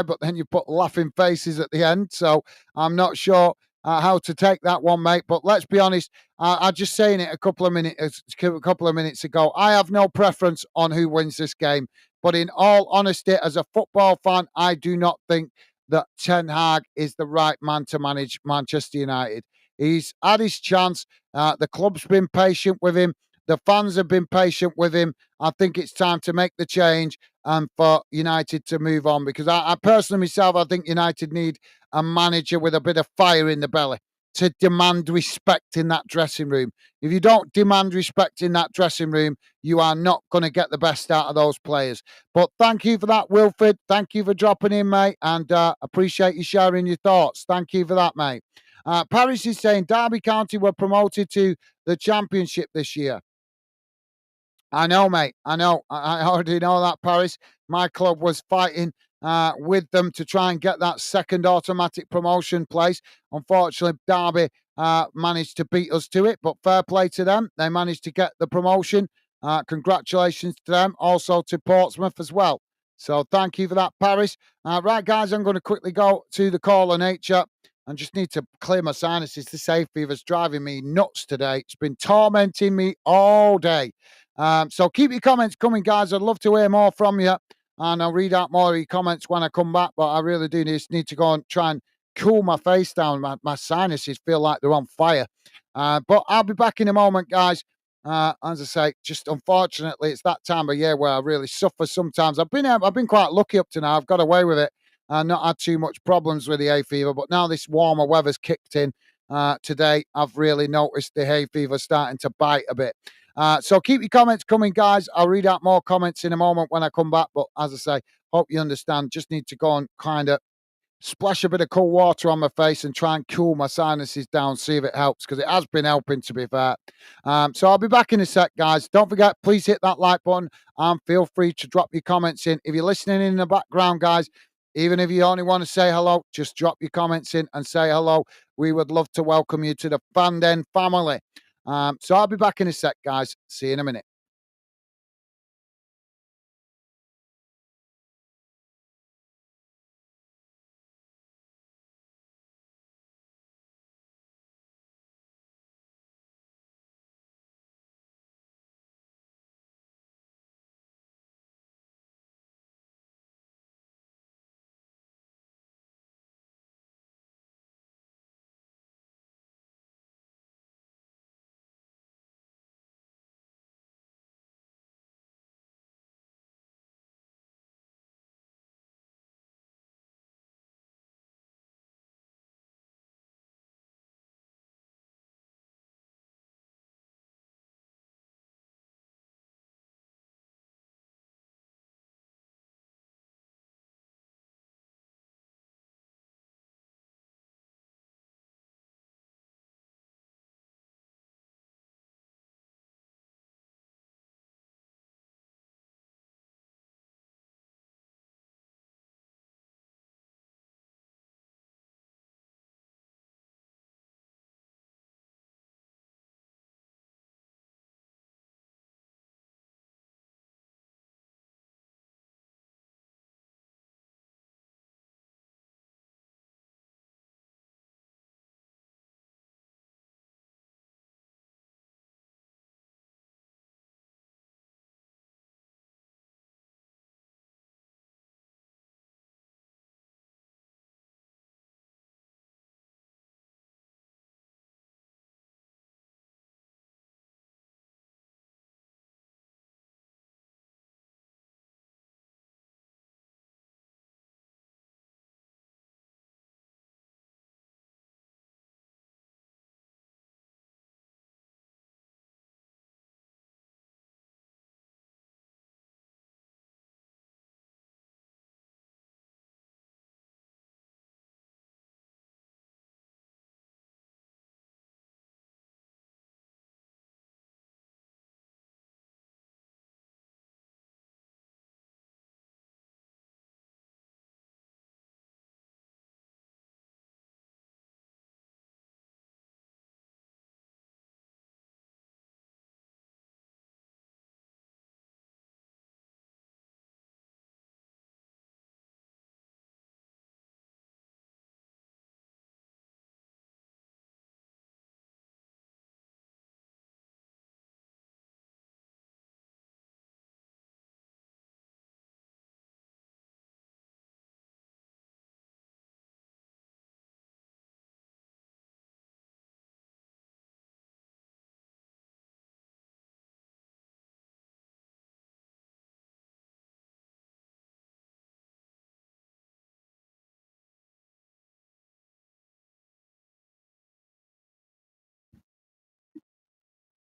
but then you put laughing faces at the end. So I'm not sure how to take that one, mate. But let's be honest. I just saying it a couple of minutes ago. I have no preference on who wins this game, but in all honesty, as a football fan, I do not think that Ten Hag is the right man to manage Manchester United. He's had his chance. The club's been patient with him. The fans have been patient with him. I think it's time to make the change and for United to move on, because I personally myself, I think United need a manager with a bit of fire in the belly to demand respect in that dressing room. If you don't demand respect in that dressing room, you are not going to get the best out of those players. But thank you for that, Wilfred. Thank you for dropping in, mate, and appreciate you sharing your thoughts. Thank you for that, mate. Paris is saying Derby County were promoted to the Championship this year. I know, mate. I know. I already know that, Paris. My club was fighting with them to try and get that second automatic promotion place. Unfortunately, Derby managed to beat us to it, but fair play to them. They managed to get the promotion. Congratulations to them. Also to Portsmouth as well. So thank you for that, Paris. Right, guys, I'm going to quickly go to the call of nature and just need to clear my sinuses. This hay fever's driving me nuts today. It's been tormenting me all day. So keep your comments coming, guys. I'd love to hear more from you. And I'll read out more of your comments when I come back. But I really do need to go and try and cool my face down. My sinuses feel like they're on fire. But I'll be back in a moment, guys. As I say, just unfortunately, it's that time of year where I really suffer sometimes. I've been quite lucky up to now. I've got away with it and not had too much problems with the hay fever. But now this warmer weather's kicked in today, I've really noticed the hay fever starting to bite a bit. So keep your comments coming, guys. I'll read out more comments in a moment when I come back. But as I say, hope you understand. Just need to go and kind of splash a bit of cold water on my face and try and cool my sinuses down, see if it helps, because it has been helping, to be fair. So I'll be back in a sec, guys. Don't forget, please hit that like button and feel free to drop your comments in. If you're listening in the background, guys, even if you only want to say hello, just drop your comments in and say hello. We would love to welcome you to the Fan Den family. So I'll be back in a sec, guys. See you in a minute.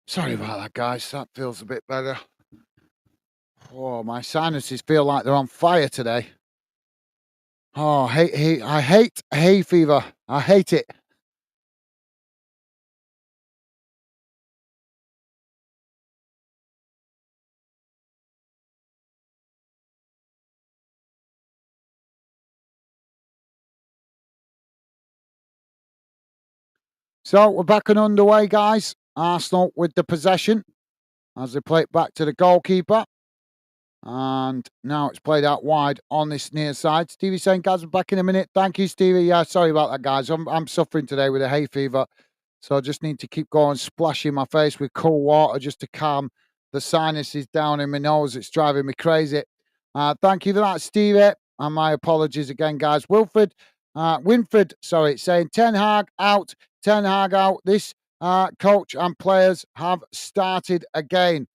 Sorry about that, guys. That feels a bit better. Oh, my sinuses feel like they're on fire today. Oh, I hate hay fever. I hate it. So we're back and underway, guys. Arsenal with the possession as they play it back to the goalkeeper. And now it's played out wide on this near side. Stevie saying, guys, I'm back in a minute. Thank you, Stevie. Yeah, sorry about that, guys. I'm suffering today with a hay fever. So I just need to keep going, splashing my face with cool water just to calm the sinuses down in my nose. It's driving me crazy. Thank you for that, Stevie. And my apologies again, guys. Winfred, sorry, saying Ten Hag out, Ten Hag out. This coach and players have started again.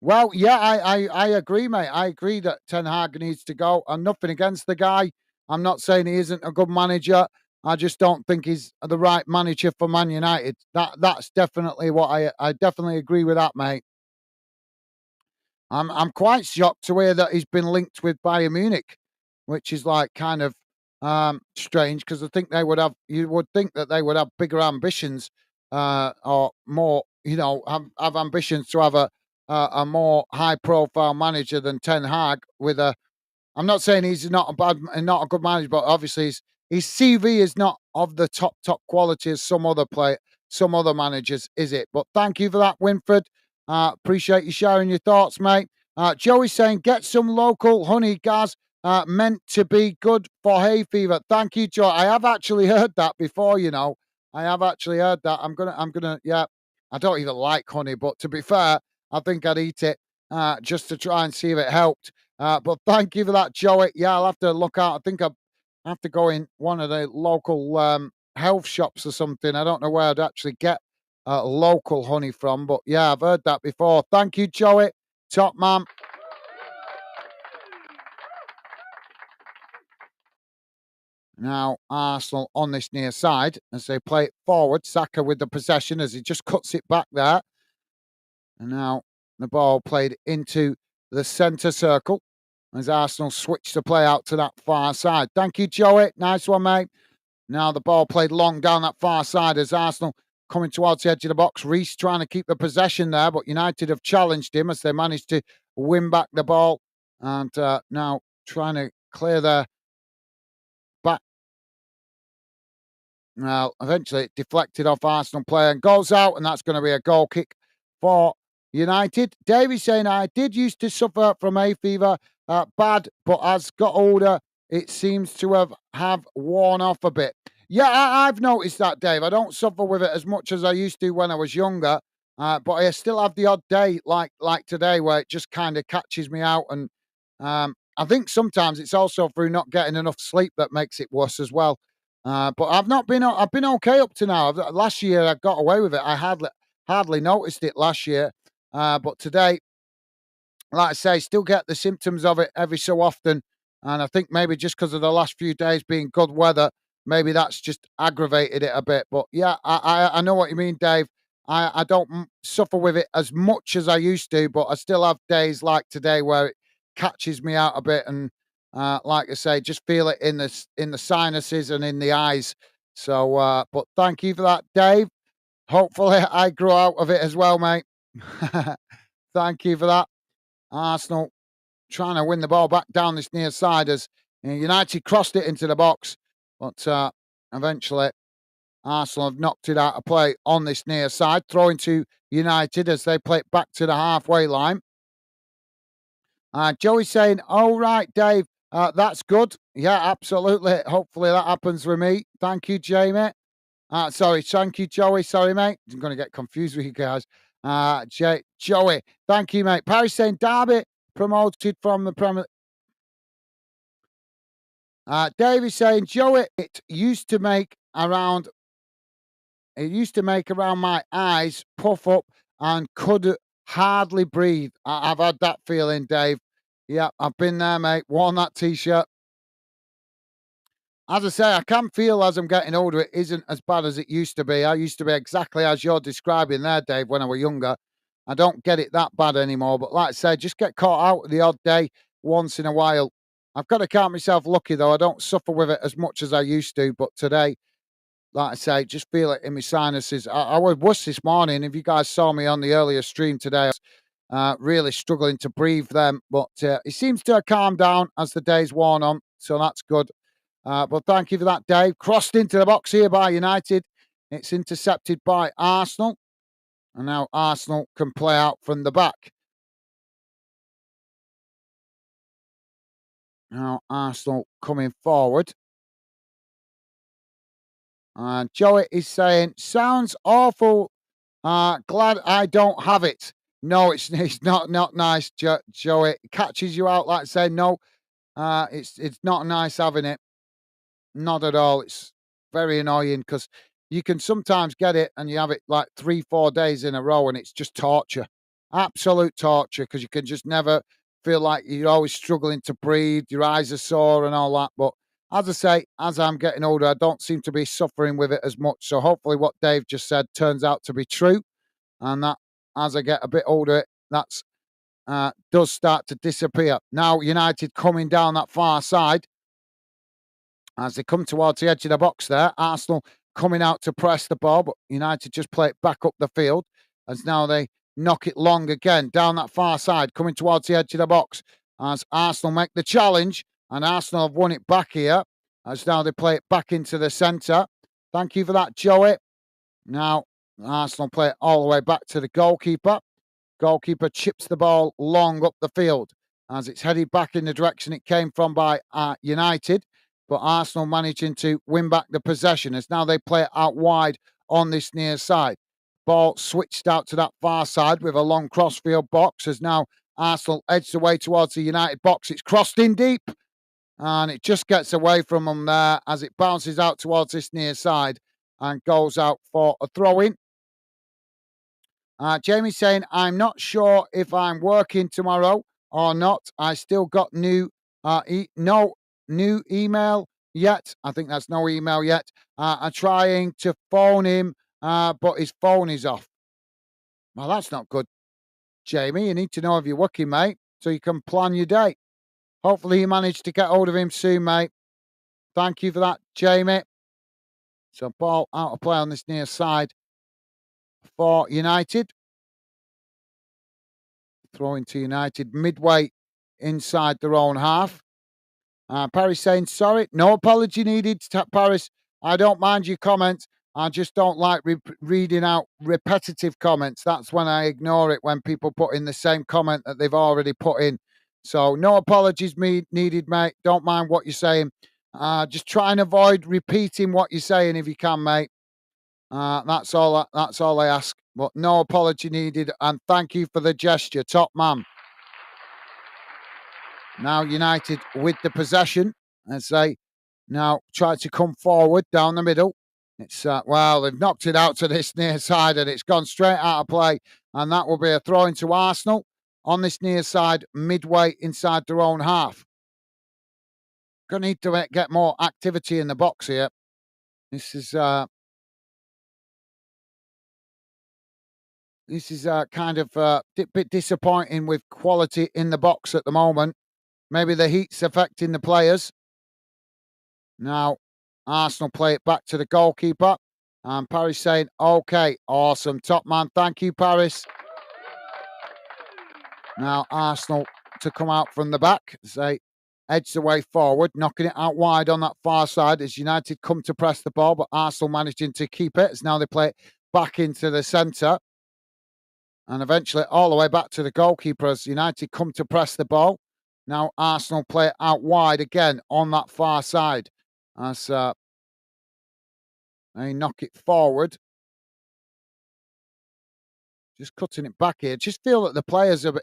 Well, yeah, I agree, mate. I agree that Ten Hag needs to go, and nothing against the guy. I'm not saying he isn't a good manager. I just don't think he's the right manager for Man United. That's definitely what I definitely agree with that, mate. I'm quite shocked to hear that he's been linked with Bayern Munich, which is like kind of strange because I think they would have you would think that they would have bigger ambitions or more, have ambitions to have a more high profile manager than Ten Hag with a I'm not saying he's not a good manager, but obviously his CV is not of the top quality as some other managers, is it? But thank you for that, Winfred. Appreciate you sharing your thoughts, mate. Joey's saying get some local honey, Gaz. Meant to be good for hay fever. Thank you, Joe. I have actually heard that before. I have actually heard that. Yeah. I don't even like honey, but to be fair, I think I'd eat it just to try and see if it helped. But thank you for that, Joey. Yeah, I'll have to look out. I think I have to go in one of the local health shops or something. I don't know where I'd actually get local honey from, but yeah, I've heard that before. Thank you, Joey. Top man. Now, Arsenal on this near side as they play it forward. Saka with the possession as he just cuts it back there. And now the ball played into the centre circle as Arsenal switch the play out to that far side. Thank you, Joey. Nice one, mate. Now the ball played long down that far side as Arsenal coming towards the edge of the box. Reece trying to keep the possession there, but United have challenged him as they managed to win back the ball. And now trying to clear their back. Now, eventually it deflected off Arsenal player and goes out, and that's going to be a goal kick for United. Davey saying, I did used to suffer from hay fever, bad, but as got older, it seems to have worn off a bit. Yeah, I've noticed that, Dave. I don't suffer with it as much as I used to when I was younger, but I still have the odd day like today where it just kind of catches me out. And I think sometimes it's also through not getting enough sleep that makes it worse as well. But I've not been. I've been okay up to now. Last year I got away with it. I hardly noticed it last year, but today, like I say, still get the symptoms of it every so often. And I think maybe just because of the last few days being good weather, maybe that's just aggravated it a bit. But yeah, I know what you mean, Dave. I don't suffer with it as much as I used to, but I still have days like today where it catches me out a bit, and like I say, just feel it in the sinuses and in the eyes. So, but thank you for that, Dave. Hopefully, I grow out of it as well, mate. Thank you for that. Arsenal trying to win the ball back down this near side as United crossed it into the box, but eventually Arsenal have knocked it out of play on this near side, throwing to United as they play it back to the halfway line. Joey saying, "All right, Dave, that's good. Yeah, absolutely. Hopefully that happens with me. Thank you, Jamie. Sorry, thank you, Joey. Sorry, mate. I'm going to get confused with you guys. Joey, thank you, mate. Paris saying Derby promoted from the Premier. Davey saying Joey, it used to make around my eyes puff up and could hardly breathe. I've had that feeling, Dave. Yeah, I've been there, mate. Worn that t-shirt. As I say, I can feel as I'm getting older, it isn't as bad as it used to be. I used to be exactly as you're describing there, Dave, when I was younger. I don't get it that bad anymore. But like I said, just get caught out the odd day once in a while. I've got to count myself lucky, though. I don't suffer with it as much as I used to. But today, like I say, just feel it in my sinuses. I was worse this morning. If you guys saw me on the earlier stream today, I was really struggling to breathe then. But it seems to have calmed down as the day's worn on. So that's good. But thank you for that, Dave. Crossed into the box here by United. It's intercepted by Arsenal. And now Arsenal can play out from the back. Now Arsenal coming forward. And Joey is saying, sounds awful. Glad I don't have it. No, it's not nice, Joey. It catches you out like saying no. It's not nice having it. Not at all. It's very annoying because you can sometimes get it and you have it like 3, 4 days in a row and it's just torture. Absolute torture because you can just never feel like you're always struggling to breathe, your eyes are sore and all that. But as I say, as I'm getting older, I don't seem to be suffering with it as much. So hopefully what Dave just said turns out to be true. And that as I get a bit older, that's does start to disappear. Now United coming down that far side as they come towards the edge of the box there. Arsenal coming out to press the ball, but United just play it back up the field as now they knock it long again down that far side, coming towards the edge of the box as Arsenal make the challenge, and Arsenal have won it back here as now they play it back into the centre. Thank you for that, Joey. Now Arsenal play it all the way back to the goalkeeper. Goalkeeper chips the ball long up the field as it's headed back in the direction it came from by United. But Arsenal managing to win back the possession as now they play it out wide on this near side. Ball switched out to that far side with a long crossfield box as now Arsenal edged away towards the United box. It's crossed in deep and it just gets away from them there as it bounces out towards this near side and goes out for a throw-in. Jamie saying, I'm not sure if I'm working tomorrow or not. I still got no new email yet. I think that's no email yet. I'm trying to phone him, but his phone is off. Well, that's not good, Jamie. You need to know if you're working, mate, so you can plan your day. Hopefully you manage to get hold of him soon, mate. Thank you for that, Jamie. So ball out of play on this near side for United. Throwing to United midway inside their own half. Paris saying, sorry, no apology needed. Paris, I don't mind your comments. I just don't like reading out repetitive comments. That's when I ignore it, when people put in the same comment that they've already put in. So no apologies needed, mate. Don't mind what you're saying. Just try and avoid repeating what you're saying if you can, mate. That's all I ask. But no apology needed. And thank you for the gesture. Top man. Now United with the possession as they now try to come forward down the middle. It's well, they've knocked it out to this near side and it's gone straight out of play. And that will be a throw into Arsenal on this near side, midway inside their own half. Gonna need to get more activity in the box here. This is kind of a bit disappointing with quality in the box at the moment. Maybe the heat's affecting the players. Now, Arsenal play it back to the goalkeeper. And Paris saying, okay, awesome. Top man. Thank you, Paris. Now, Arsenal to come out from the back as they edge the way forward, knocking it out wide on that far side as United come to press the ball, but Arsenal managing to keep it as now they play it back into the centre. And eventually all the way back to the goalkeeper as United come to press the ball. Now Arsenal play it out wide again on that far side as they knock it forward. Just cutting it back here. Just feel that the players are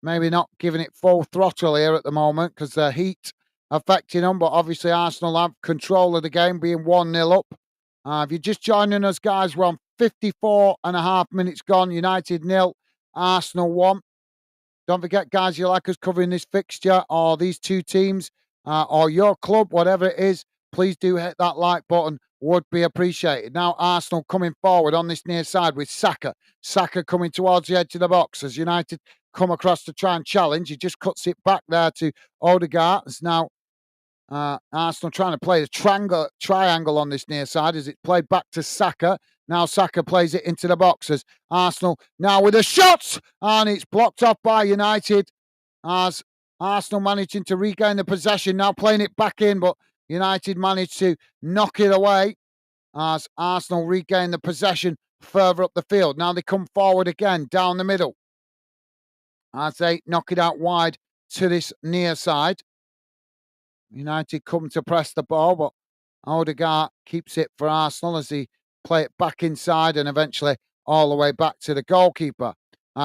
maybe not giving it full throttle here at the moment because the heat affecting them. But obviously Arsenal have control of the game, being 1-0 up. If you're just joining us, guys, we're on 54 and a half minutes gone. United 0, Arsenal 1. Don't forget, guys, you like us covering this fixture or these two teams or your club, whatever it is, please do hit that like button. Would be appreciated. Now Arsenal coming forward on this near side with Saka. Saka coming towards the edge of the box as United come across to try and challenge. He just cuts it back there to Odegaard. It's now Arsenal trying to play the triangle on this near side as it's played back to Saka. Now Saka plays it into the box as Arsenal now with a shot, and it's blocked off by United as Arsenal managing to regain the possession, now playing it back in, but United managed to knock it away. as Arsenal regain the possession further up the field. Now they come forward again down the middle as they knock it out wide to this near side. United come to press the ball, but Odegaard keeps it for Arsenal as they play it back inside and eventually all the way back to the goalkeeper.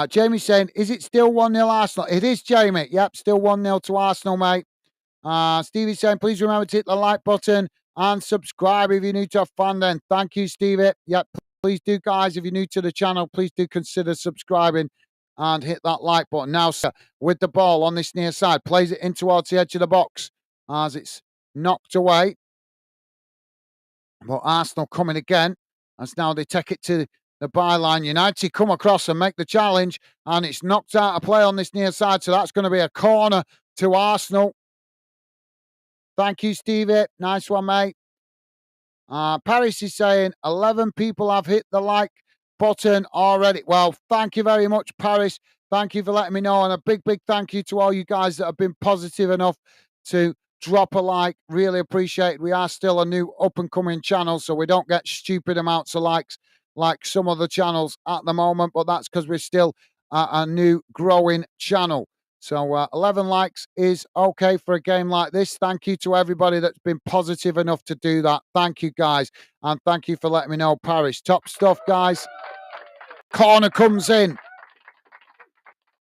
Jamie's saying, is it still 1-0 Arsenal? It is, Jamie. Yep, still 1-0 to Arsenal, mate. Stevie's saying, please remember to hit the like button and subscribe if you're new to our fan then. Thank you, Stevie. Yep, please do, guys. If you're new to the channel, please do consider subscribing and hit that like button. Now, sir, with the ball on this near side, plays it in towards the edge of the box as it's knocked away. But Arsenal coming again as now they take it to the byline. United come across and make the challenge, and it's knocked out of play on this near side. So that's going to be a corner to Arsenal. Thank you, Stevie. Nice one, mate. Paris is saying 11 people have hit the like button already. Well, thank you very much, Paris. Thank you for letting me know. And a big, big thank you to all you guys that have been positive enough to drop a like. Really appreciate it. We are still a new up-and-coming channel, so we don't get stupid amounts of likes like some other channels at the moment, but that's because we're still a new growing channel. So 11 likes is okay for a game like this. Thank you to everybody that's been positive enough to do that. Thank you, guys. And thank you for letting me know, Paris. Top stuff, guys. Corner comes in.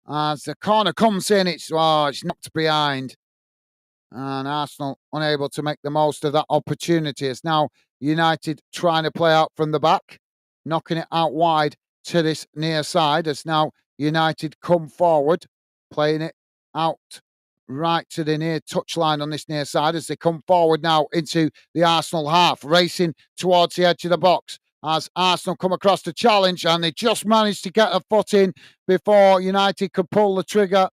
As the corner comes in, it's knocked behind. And Arsenal unable to make the most of that opportunity. It's now United trying to play out from the back, knocking it out wide to this near side. As now United come forward, playing it out right to the near touchline on this near side as they come forward now into the Arsenal half, racing towards the edge of the box. As Arsenal come across the challenge, and they just managed to get a foot in before United could pull the trigger.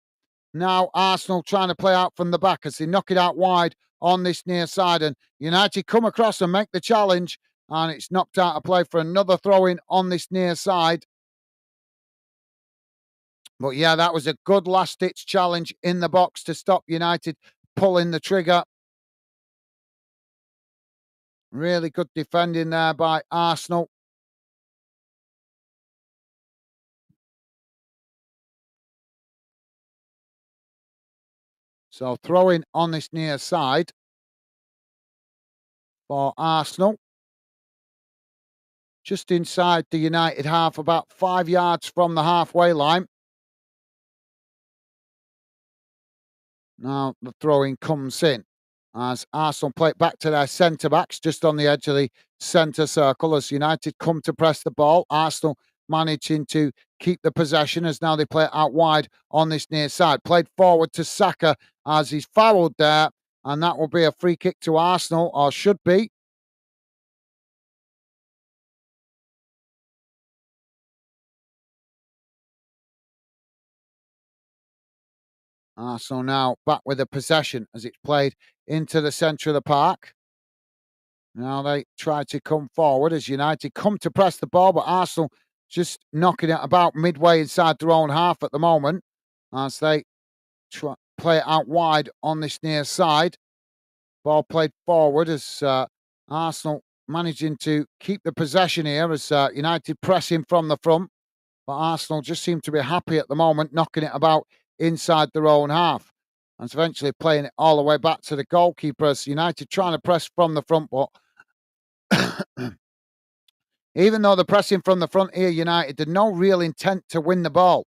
Now Arsenal trying to play out from the back as they knock it out wide on this near side, and United come across and make the challenge, and it's knocked out of play for another throw-in on this near side. But yeah, that was a good last-ditch challenge in the box to stop United pulling the trigger. Really good defending there by Arsenal. So throwing on this near side for Arsenal. Just inside the United half, about 5 yards from the halfway line. Now the throwing comes in as Arsenal play it back to their centre-backs just on the edge of the centre circle as United come to press the ball. Arsenal managing to keep the possession as now they play it out wide on this near side. Played forward to Saka as he's fouled there, and that will be a free kick to Arsenal, or should be. Arsenal now back with the possession as it's played into the centre of the park. Now they try to come forward as United come to press the ball, but Arsenal just knocking it about midway inside their own half at the moment as they play it out wide on this near side. Ball played forward as Arsenal managing to keep the possession here as United pressing from the front. But Arsenal just seem to be happy at the moment, knocking it about inside their own half. And eventually playing it all the way back to the goalkeeper as United trying to press from the front, but even though they're pressing from the front here, United had no real intent to win the ball.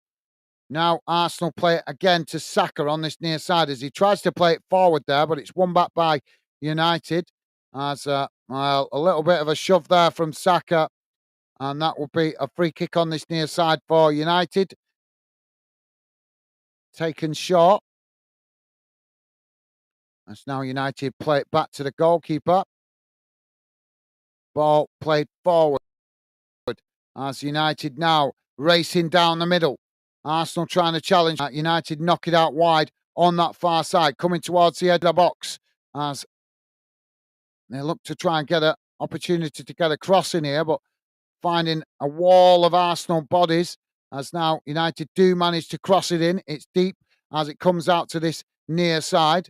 Now Arsenal play it again to Saka on this near side as he tries to play it forward there, but it's won back by United. As a little bit of a shove there from Saka, and that will be a free kick on this near side for United. Taken short. As now United play it back to the goalkeeper. Ball played forward as United now racing down the middle. Arsenal trying to challenge. United knock it out wide on that far side, coming towards the edge of the box as they look to try and get an opportunity to get a cross in here, but finding a wall of Arsenal bodies as now United do manage to cross it in. It's deep as it comes out to this near side.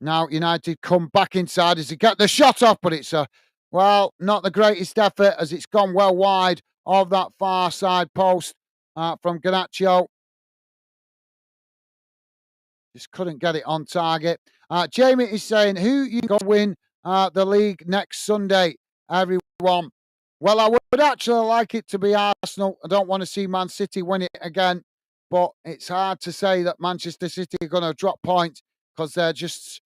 Now United come back inside as they get the shot off, but it's a Well, not the greatest effort as it's gone well wide of that far side post from Garnacho. Just couldn't get it on target. Jamie is saying, who you going to win the league next Sunday, everyone? Well, I would actually like it to be Arsenal. I don't want to see Man City win it again, but it's hard to say that Manchester City are going to drop points because they just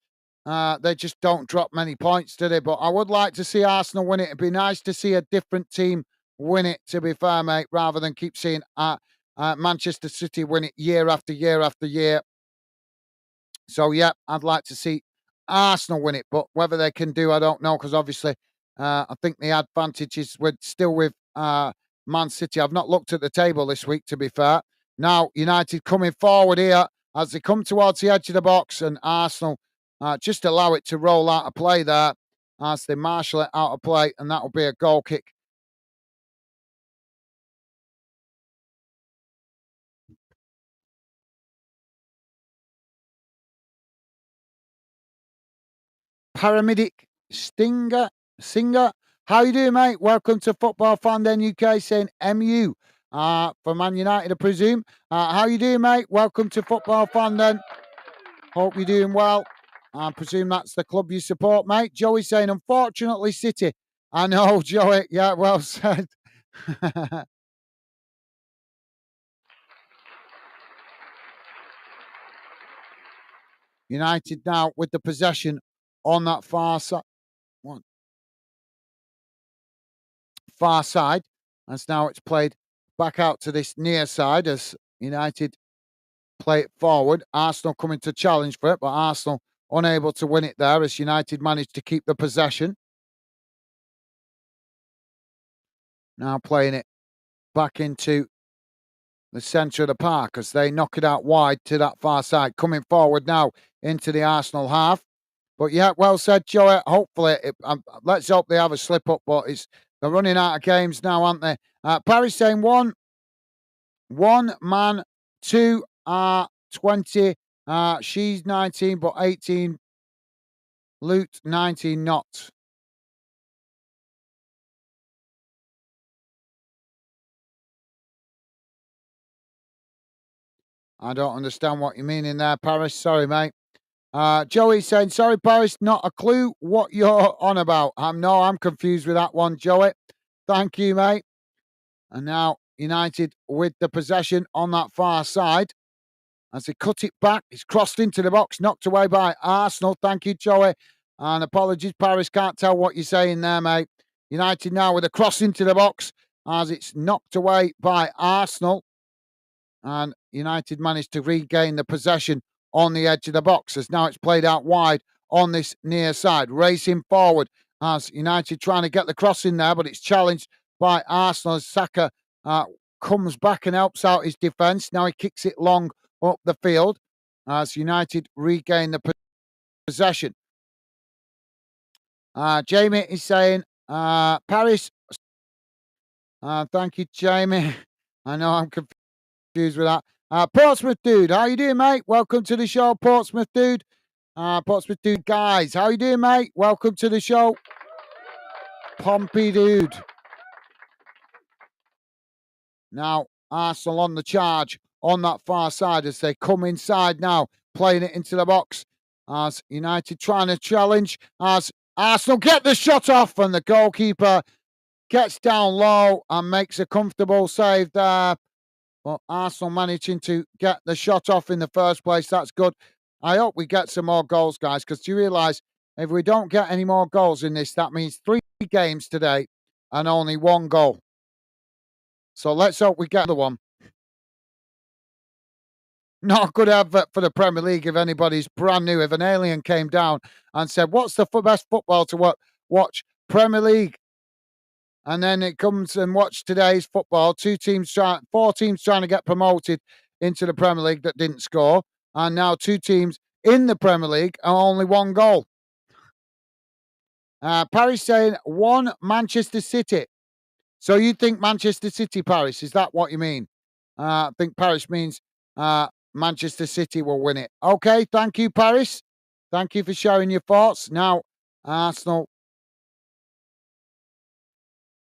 don't drop many points, do they? But I would like to see Arsenal win it. It'd be nice to see a different team win it, to be fair, mate, rather than keep seeing Manchester City win it year after year after year. So, yeah, I'd like to see Arsenal win it, but whether they can do, I don't know, because obviously I think the advantage is still with Man City. I've not looked at the table this week, to be fair. Now, United coming forward here as they come towards the edge of the box, and Arsenal just allow it to roll out of play there as they marshal it out of play, and that will be a goal kick. Paramedic Singer. How you doing, mate? Welcome to Football Fan Den UK, saying MU for Man United, I presume. How you doing, mate? Welcome to Football Fan Den. Hope you're doing well. I presume that's the club you support, mate. Joey saying, unfortunately, City. I know, Joey. Yeah, well said. United now with the possession on that far side, as now it's played back out to this near side as United play it forward. Arsenal coming to challenge for it, but Arsenal unable to win it there as United managed to keep the possession. Now playing it back into the centre of the park as they knock it out wide to that far side. Coming forward now into the Arsenal half. But yeah, well said, Joey. Hopefully, let's hope they have a slip up, but they're running out of games now, aren't they? Paris saying one man, two 20. She's 19, but 18. Loot 19 not. I don't understand what you mean in there, Paris. Sorry, mate. Joey saying, sorry, Paris, not a clue what you're on about. I'm confused with that one, Joey. Thank you, mate. And now United with the possession on that far side. As they cut it back, it's crossed into the box, knocked away by Arsenal. Thank you, Joey. And apologies, Paris, can't tell what you're saying there, mate. United now with a cross into the box as it's knocked away by Arsenal. And United managed to regain the possession on the edge of the box as now it's played out wide on this near side, racing forward as United trying to get the cross in there, but it's challenged by Arsenal as Saka comes back and helps out his defence. Now he kicks it long up the field as United regain the possession. Jamie is saying, Paris. Thank you, Jamie. I know I'm confused with that. Portsmouth dude, how you doing, mate? Welcome to the show, Portsmouth dude. Portsmouth dude, guys, how you doing, mate? Welcome to the show, Pompey dude. Now Arsenal on the charge on that far side as they come inside now, playing it into the box. As United trying to challenge, as Arsenal get the shot off, and the goalkeeper gets down low and makes a comfortable save there. But Arsenal managing to get the shot off in the first place. That's good. I hope we get some more goals, guys, because do you realise if we don't get any more goals in this, that means 3 games today and only 1 goal. So let's hope we get the one. Not a good advert for the Premier League if anybody's brand new. If an alien came down and said, what's the best football to watch? Premier League. And then it comes and watch today's football. 4 teams trying to get promoted into the Premier League that didn't score. And now 2 teams in the Premier League and only 1 goal. Paris saying 1 Manchester City. So you think Manchester City, Paris? Is that what you mean? I think Paris means Manchester City will win it. Okay, thank you, Paris. Thank you for sharing your thoughts. Now, Arsenal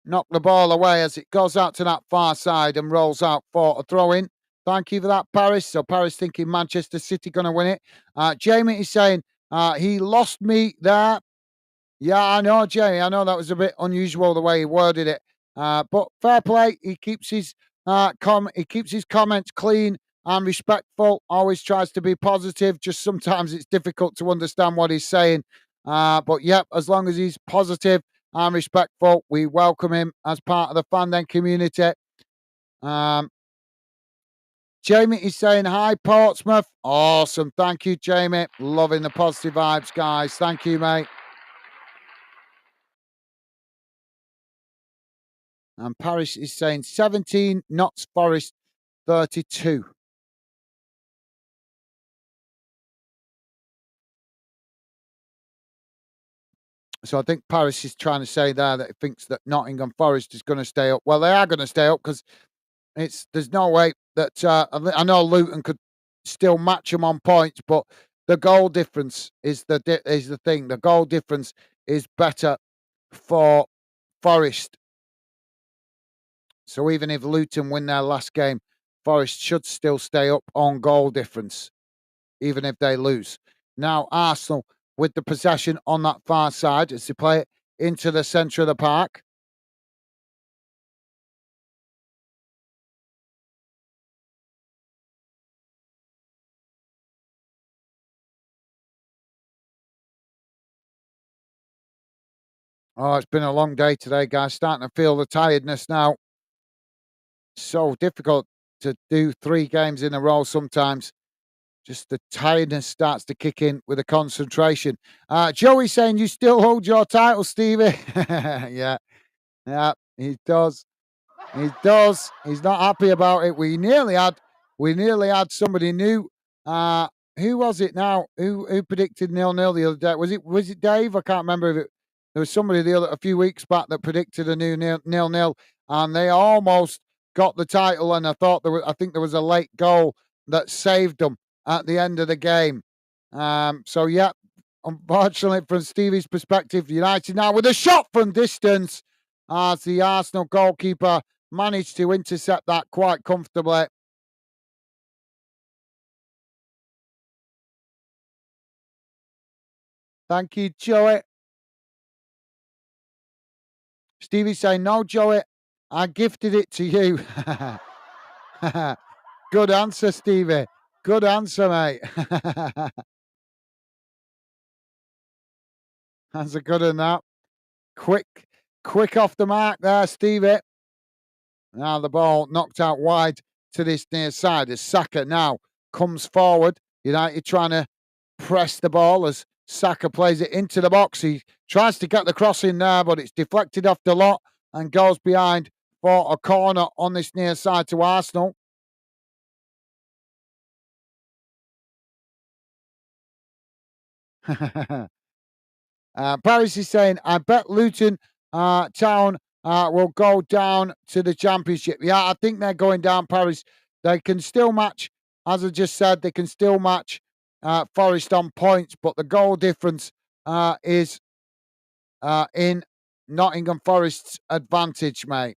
knock the ball away as it goes out to that far side and rolls out for a throw in. Thank you for that, Paris. So Paris thinking Manchester City going to win it. Jamie is saying he lost me there. Yeah, I know, Jamie. I know that was a bit unusual the way he worded it, but fair play. He keeps his comments clean and respectful. Always tries to be positive. Just sometimes it's difficult to understand what he's saying. But yep, as long as he's positive and respectful, we welcome him as part of the fandom community. Um, Jamie is saying hi, Portsmouth. Awesome. Thank you, Jamie. Loving the positive vibes, guys. Thank you, mate. And Paris is saying 17, Notts Forest 32. So I think Paris is trying to say there that he thinks that Nottingham Forest is going to stay up. Well, they are going to stay up because there's no way that I know Luton could still match them on points, but the goal difference is the thing. The goal difference is better for Forest. So even if Luton win their last game, Forest should still stay up on goal difference, even if they lose. Now, Arsenal with the possession on that far side as they play it into the centre of the park. Oh, it's been a long day today, guys. Starting to feel the tiredness now. So difficult to do 3 games in a row sometimes. Just the tiredness starts to kick in with the concentration. Joey saying you still hold your title, Stevie. Yeah, yeah, he does. He does. He's not happy about it. We nearly had somebody new. Uh who was it now? Who predicted 0-0 the other day? Was it Dave? I can't remember if there was somebody a few weeks back that predicted a new 0-0, and they almost got the title. And I think there was a late goal that saved them at the end of the game. So yeah, unfortunately from Stevie's perspective, United now with a shot from distance as the Arsenal goalkeeper managed to intercept that quite comfortably. Thank you, Joey. Stevie saying, no, Joey, I gifted it to you. Good answer, Stevie. Good answer, mate. That's a good one, that. Quick, quick off the mark there, Stevie. Now the ball knocked out wide to this near side as Saka now comes forward. United trying to press the ball as Saka plays it into the box. He tries to get the cross in there, but it's deflected off the lot and goes behind for a corner on this near side to Arsenal. Paris is saying, I bet Luton Town will go down to the Championship. Yeah, I think they're going down, Paris. They can still match, as I just said, they can still match Forest on points, but the goal difference is in Nottingham Forest's advantage, mate.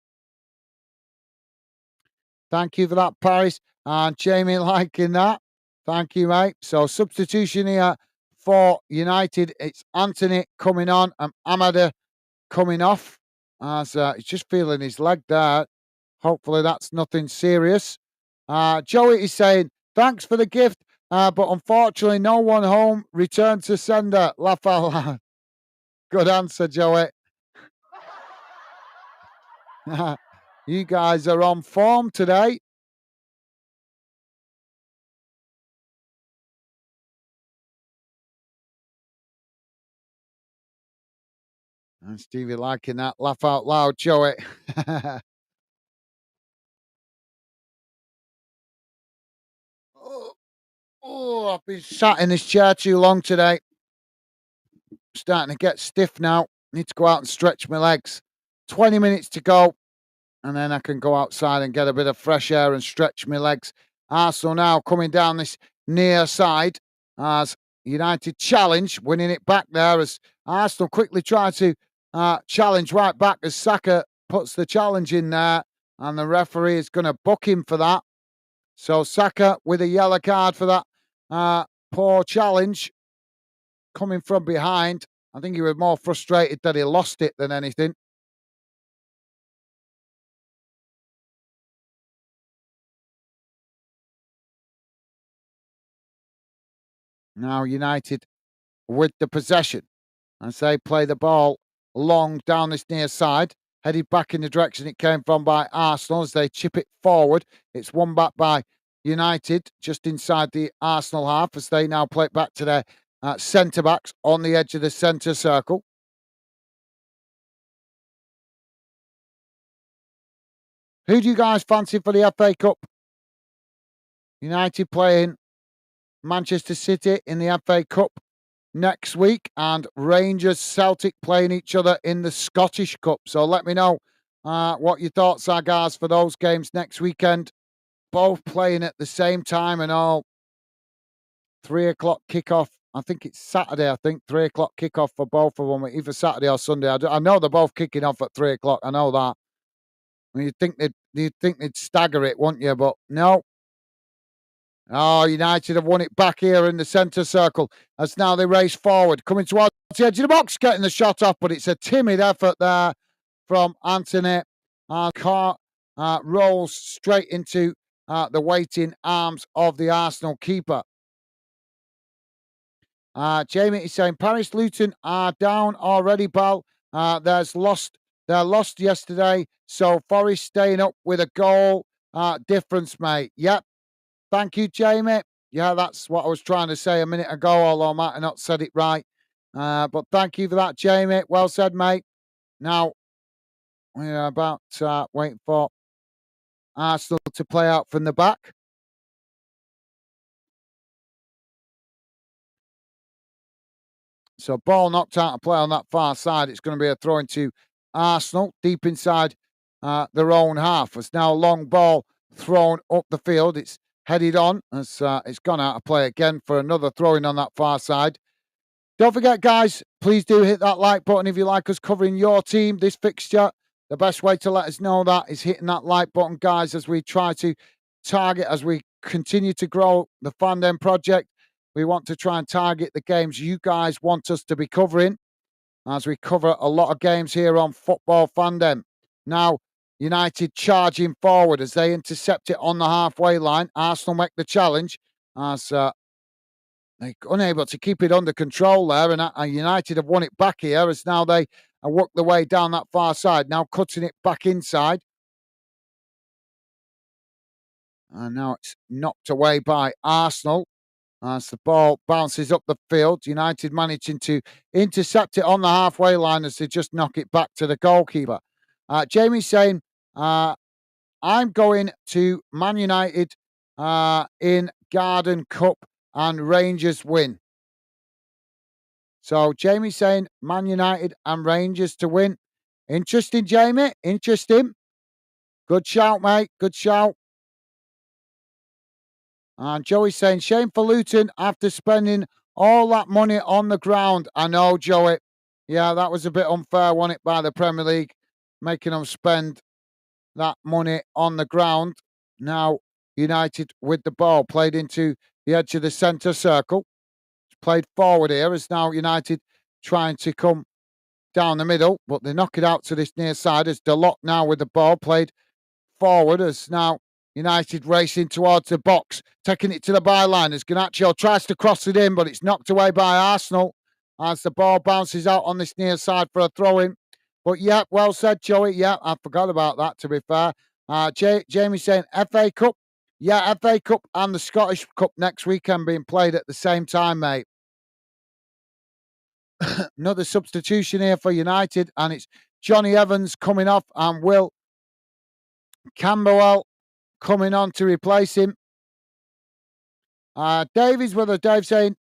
Thank you for that, Paris. And Jamie liking that. Thank you, mate. So substitution here for United. It's Anthony coming on and Amada coming off as he's just feeling his leg there. Hopefully that's nothing serious. Joey is saying, thanks for the gift, but unfortunately no one home. Return to sender. Laugh out loud. Good answer, Joey. You guys are on form today. And Stevie liking that. Laugh out loud, Joey. Oh, oh, I've been sat in this chair too long today. Starting to get stiff now. Need to go out and stretch my legs. 20 minutes to go, and then I can go outside and get a bit of fresh air and stretch my legs. Arsenal now coming down this near side as United challenge, winning it back there as Arsenal quickly try to challenge right back as Saka puts the challenge in there, and the referee is going to book him for that. So Saka with a yellow card for that poor challenge coming from behind. I think he was more frustrated that he lost it than anything. Now United with the possession as they play the ball long down this near side, headed back in the direction it came from by Arsenal as they chip it forward. It's won back by United just inside the Arsenal half as they now play it back to their centre backs on the edge of the centre circle. Who do you guys fancy for the FA Cup? United playing Manchester City in the FA Cup next week, and Rangers Celtic playing each other in the Scottish Cup. So let me know what your thoughts are, guys, for those games next weekend. Both playing at the same time and all. 3 o'clock kickoff. I think it's Saturday. I think 3 o'clock kickoff for both of them, either Saturday or Sunday. I know they're both kicking off at 3 o'clock. I know that. You'd think they'd stagger it, wouldn't you? But no. Oh, United have won it back here in the centre circle as now they race forward, coming towards the edge of the box, getting the shot off, but it's a timid effort there from Anthony. Car rolls straight into the waiting arms of the Arsenal keeper. Jamie is saying Paris Luton are down already, Bal. They're lost yesterday, so Forest staying up with a goal difference, mate. Yep. Thank you, Jamie. Yeah, that's what I was trying to say a minute ago, although I might have not said it right. But thank you for that, Jamie. Well said, mate. Now, we're about waiting for Arsenal to play out from the back. So ball knocked out of play on that far side. It's going to be a throw into Arsenal deep inside their own half. It's now a long ball thrown up the field. It's headed on as it's gone out of play again for another throw-in on that far side. Don't forget, guys, please do hit that like button if you like us covering your team this fixture. The best way to let us know that is hitting that like button, guys, as we try to target, as we continue to grow the Fandom project. We want to try and target the games you guys want us to be covering, as we cover a lot of games here on Football Fandom. Now, United charging forward as they intercept it on the halfway line. Arsenal make the challenge as they're unable to keep it under control there, and United have won it back here as now they work their way down that far side, now cutting it back inside. And now it's knocked away by Arsenal as the ball bounces up the field. United managing to intercept it on the halfway line as they just knock it back to the goalkeeper. Jamie's saying, I'm going to Man United in Garden Cup and Rangers win. So Jamie's saying Man United and Rangers to win. Interesting, Jamie. Interesting. Good shout, mate. Good shout. And Joey's saying, shame for Luton after spending all that money on the ground. I know, Joey. Yeah, that was a bit unfair, wasn't it, by the Premier League, making them spend that money on the ground. Now, United with the ball, played into the edge of the centre circle. It's played forward here as now United trying to come down the middle, but they knock it out to this near side as Delot now with the ball, played forward as now United racing towards the box, taking it to the byline as Garnacho tries to cross it in, but it's knocked away by Arsenal as the ball bounces out on this near side for a throw-in. But yeah, well said, Joey. Yeah, I forgot about that, to be fair. Jamie saying FA Cup. Yeah, FA Cup and the Scottish Cup next weekend being played at the same time, mate. Another substitution here for United, and it's Johnny Evans coming off and Will Camberwell coming on to replace him. Davies with us. Dave saying,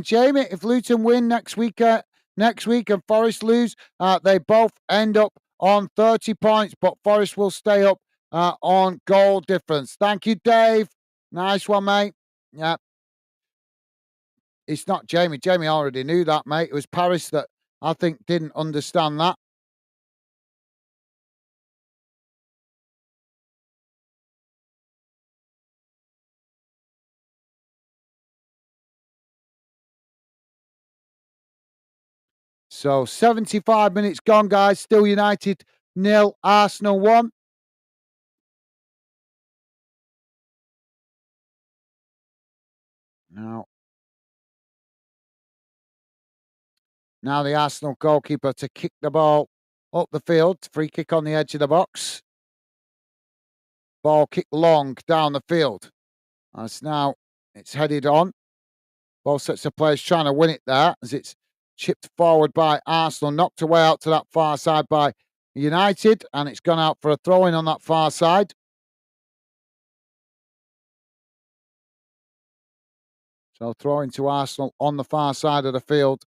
Jamie, if Luton win next week and Forest lose, they both end up on 30 points, but Forest will stay up on goal difference. Thank you, Dave. Nice one, mate. Yeah. It's not Jamie. Jamie already knew that, mate. It was Paris that I think didn't understand that. So 75 minutes gone, guys. Still United nil, Arsenal 1. Now, now the Arsenal goalkeeper to kick the ball up the field. Free kick on the edge of the box. Ball kicked long down the field. As now it's headed on. Both sets of players trying to win it there as it's chipped forward by Arsenal, knocked away out to that far side by United, and it's gone out for a throw in on that far side. So throwing to Arsenal on the far side of the field.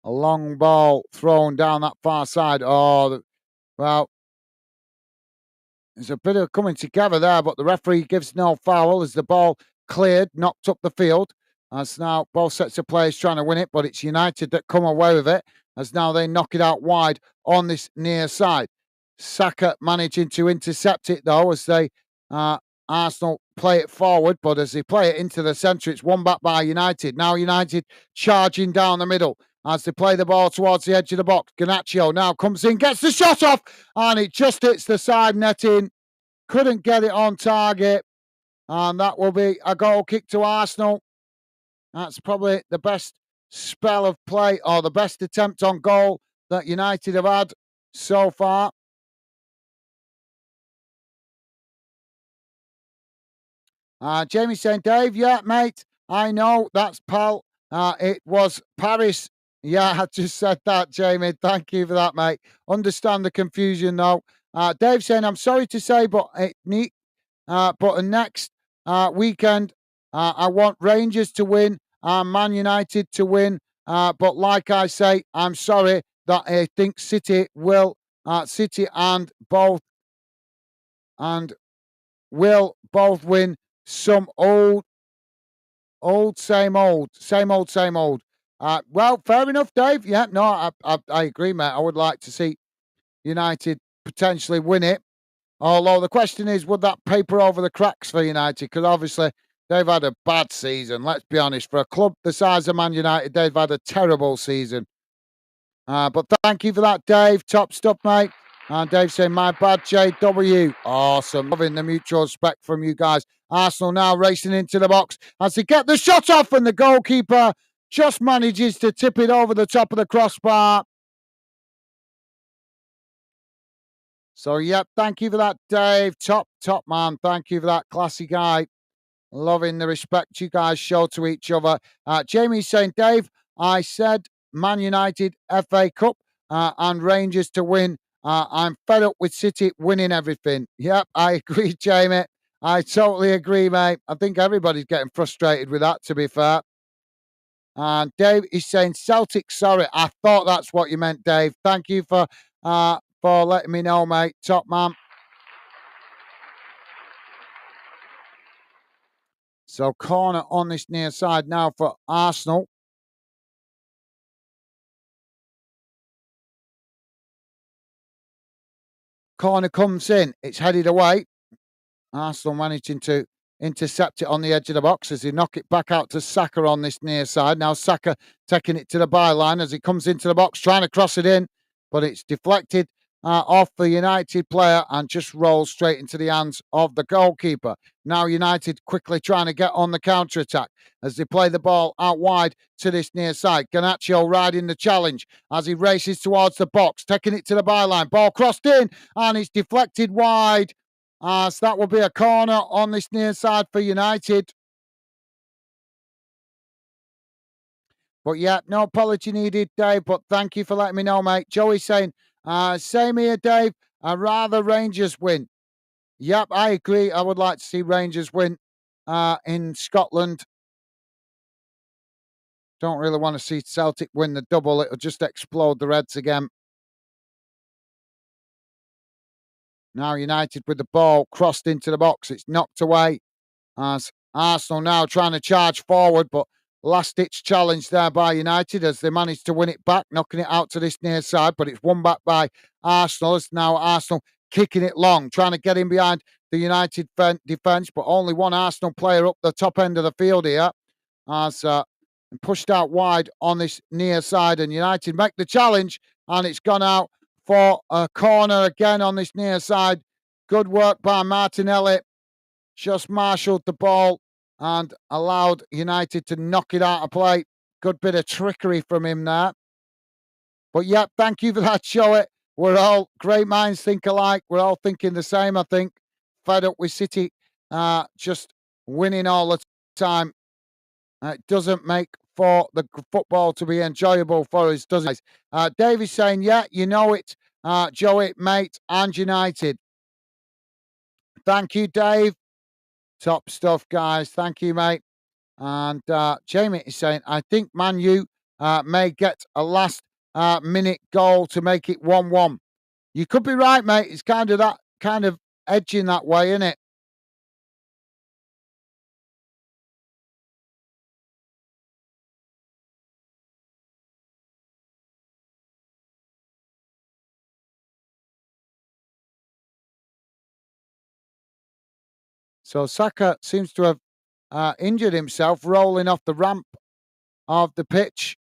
A long ball thrown down that far side. Oh, well, there's a bit of coming together there, but the referee gives no foul as the ball cleared, knocked up the field. As now both sets of players trying to win it, but it's United that come away with it as now they knock it out wide on this near side. Saka managing to intercept it though as they Arsenal play it forward, but as they play it into the centre, it's won back by United. Now United charging down the middle as they play the ball towards the edge of the box. Garnacho now comes in, gets the shot off, and it just hits the side netting. Couldn't get it on target, and that will be a goal kick to Arsenal. That's probably the best spell of play or the best attempt on goal that United have had so far. Jamie saying, Dave, yeah, mate, I know that's pal. It was Paris. Yeah, I just said that, Jamie. Thank you for that, mate. Understand the confusion, though. Dave saying, I'm sorry to say, but but next weekend, I want Rangers to win and Man United to win. But like I say, I'm sorry that I think City and will both win. Some same old, same old, same old. Well, fair enough, Dave. Yeah, no, I agree, mate. I would like to see United potentially win it. Although the question is, would that paper over the cracks for United? Because obviously they've had a bad season. Let's be honest. For a club the size of Man United, they've had a terrible season. But thank you for that, Dave. Top stuff, mate. And Dave saying, my bad, JW. Awesome. Loving the mutual respect from you guys. Arsenal now racing into the box as they get the shot off, and the goalkeeper just manages to tip it over the top of the crossbar. So, yep, thank you for that, Dave. Top man. Thank you for that, classy guy. Loving the respect you guys show to each other. Jamie's saying, Dave, I said Man United FA Cup and Rangers to win. I'm fed up with City winning everything. Yep, I agree, Jamie. I totally agree, mate. I think everybody's getting frustrated with that, to be fair. And Dave is saying Celtic. Sorry, I thought that's what you meant, Dave. Thank you for letting me know, mate. Top man. So corner on this near side now for Arsenal. Corner comes in. It's headed away. Arsenal managing to intercept it on the edge of the box as they knock it back out to Saka on this near side. Now Saka taking it to the byline as he comes into the box, trying to cross it in, but it's deflected off the United player and just rolls straight into the hands of the goalkeeper. Now United quickly trying to get on the counter-attack as they play the ball out wide to this near side. Garnacho riding the challenge as he races towards the box, taking it to the byline. Ball crossed in and it's deflected wide. So that will be a corner on this near side for United. But yeah, no apology needed, Dave. But thank you for letting me know, mate. Joey saying, same here, Dave. I'd rather Rangers win. Yep, I agree. I would like to see Rangers win in Scotland. Don't really want to see Celtic win the double. It'll just explode the Reds again. Now United with the ball crossed into the box. It's knocked away. as Arsenal now trying to charge forward, but last-ditch challenge there by United as they managed to win it back, knocking it out to this near side, but it's won back by Arsenal. It's now Arsenal kicking it long, trying to get in behind the United defence, but only one Arsenal player up the top end of the field here as pushed out wide on this near side, and United make the challenge, and it's gone out for a corner again on this near side. Good work by Martinelli. Just marshalled the ball and allowed United to knock it out of play. Good bit of trickery from him there. But yeah, thank you for that, Joey. We're all great minds think alike. We're all thinking the same, I think. Fed up with City just winning all the time. It doesn't make for the football to be enjoyable for us, does it? Dave is saying, yeah, you know it, Joey, mate, and United. Thank you, Dave. Top stuff, guys. Thank you, mate. And Jamie is saying, I think Man U may get a last minute goal to make it 1-1. You could be right, mate. It's kind of edging that way, isn't it? So Saka seems to have injured himself rolling off the ramp of the pitch.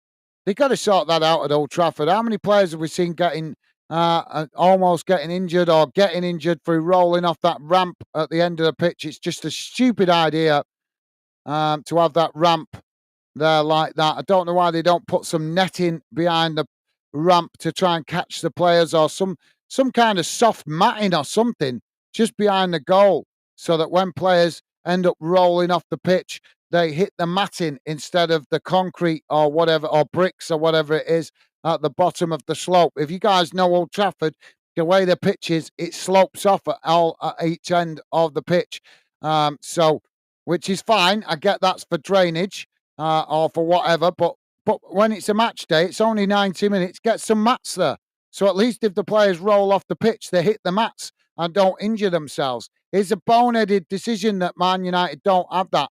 They got to sort that out at Old Trafford. How many players have we seen getting almost getting injured or getting injured through rolling off that ramp at the end of the pitch? It's just a stupid idea to have that ramp there like that. I don't know why they don't put some netting behind the ramp to try and catch the players, or some kind of soft matting or something just behind the goal, so that when players end up rolling off the pitch, they hit the matting instead of the concrete or whatever, or bricks or whatever it is at the bottom of the slope. If you guys know Old Trafford, the way the pitch is, it slopes off at each end of the pitch. So, which is fine. I get that's for drainage or for whatever, but when it's a match day, it's only 90 minutes. Get some mats there. So at least if the players roll off the pitch, they hit the mats and don't injure themselves. It's a boneheaded decision that Man United don't have that.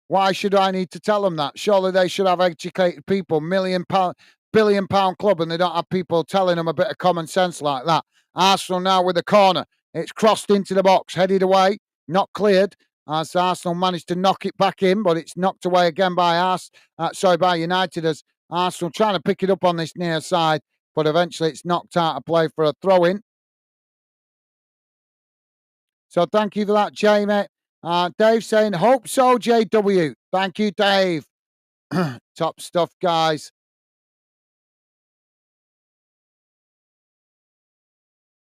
Why should I need to tell them that? Surely they should have educated people, £1 billion club, and they don't have people telling them a bit of common sense like that. Arsenal now with the corner. It's crossed into the box, headed away, not cleared. As Arsenal managed to knock it back in, but it's knocked away again by by United, as Arsenal trying to pick it up on this near side, but eventually it's knocked out of play for a throw-in. So thank you for that, Jamie. Dave saying, hope so, JW. Thank you, Dave. Top stuff, guys.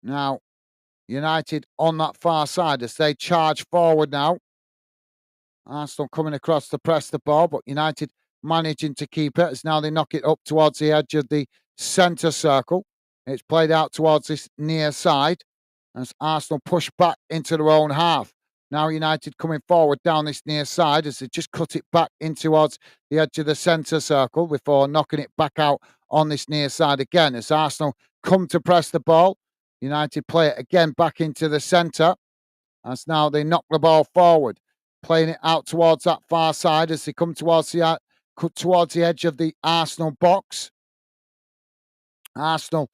Now, United on that far side as they charge forward now. Arsenal coming across to press the ball, but United managing to keep it as now they knock it up towards the edge of the centre circle. It's played out towards this near side as Arsenal push back into their own half. Now United coming forward down this near side as they just cut it back in towards the edge of the centre circle before knocking it back out on this near side again. As Arsenal come to press the ball, United play it again back into the centre as now they knock the ball forward, playing it out towards that far side as they come towards the edge of the Arsenal box. Arsenal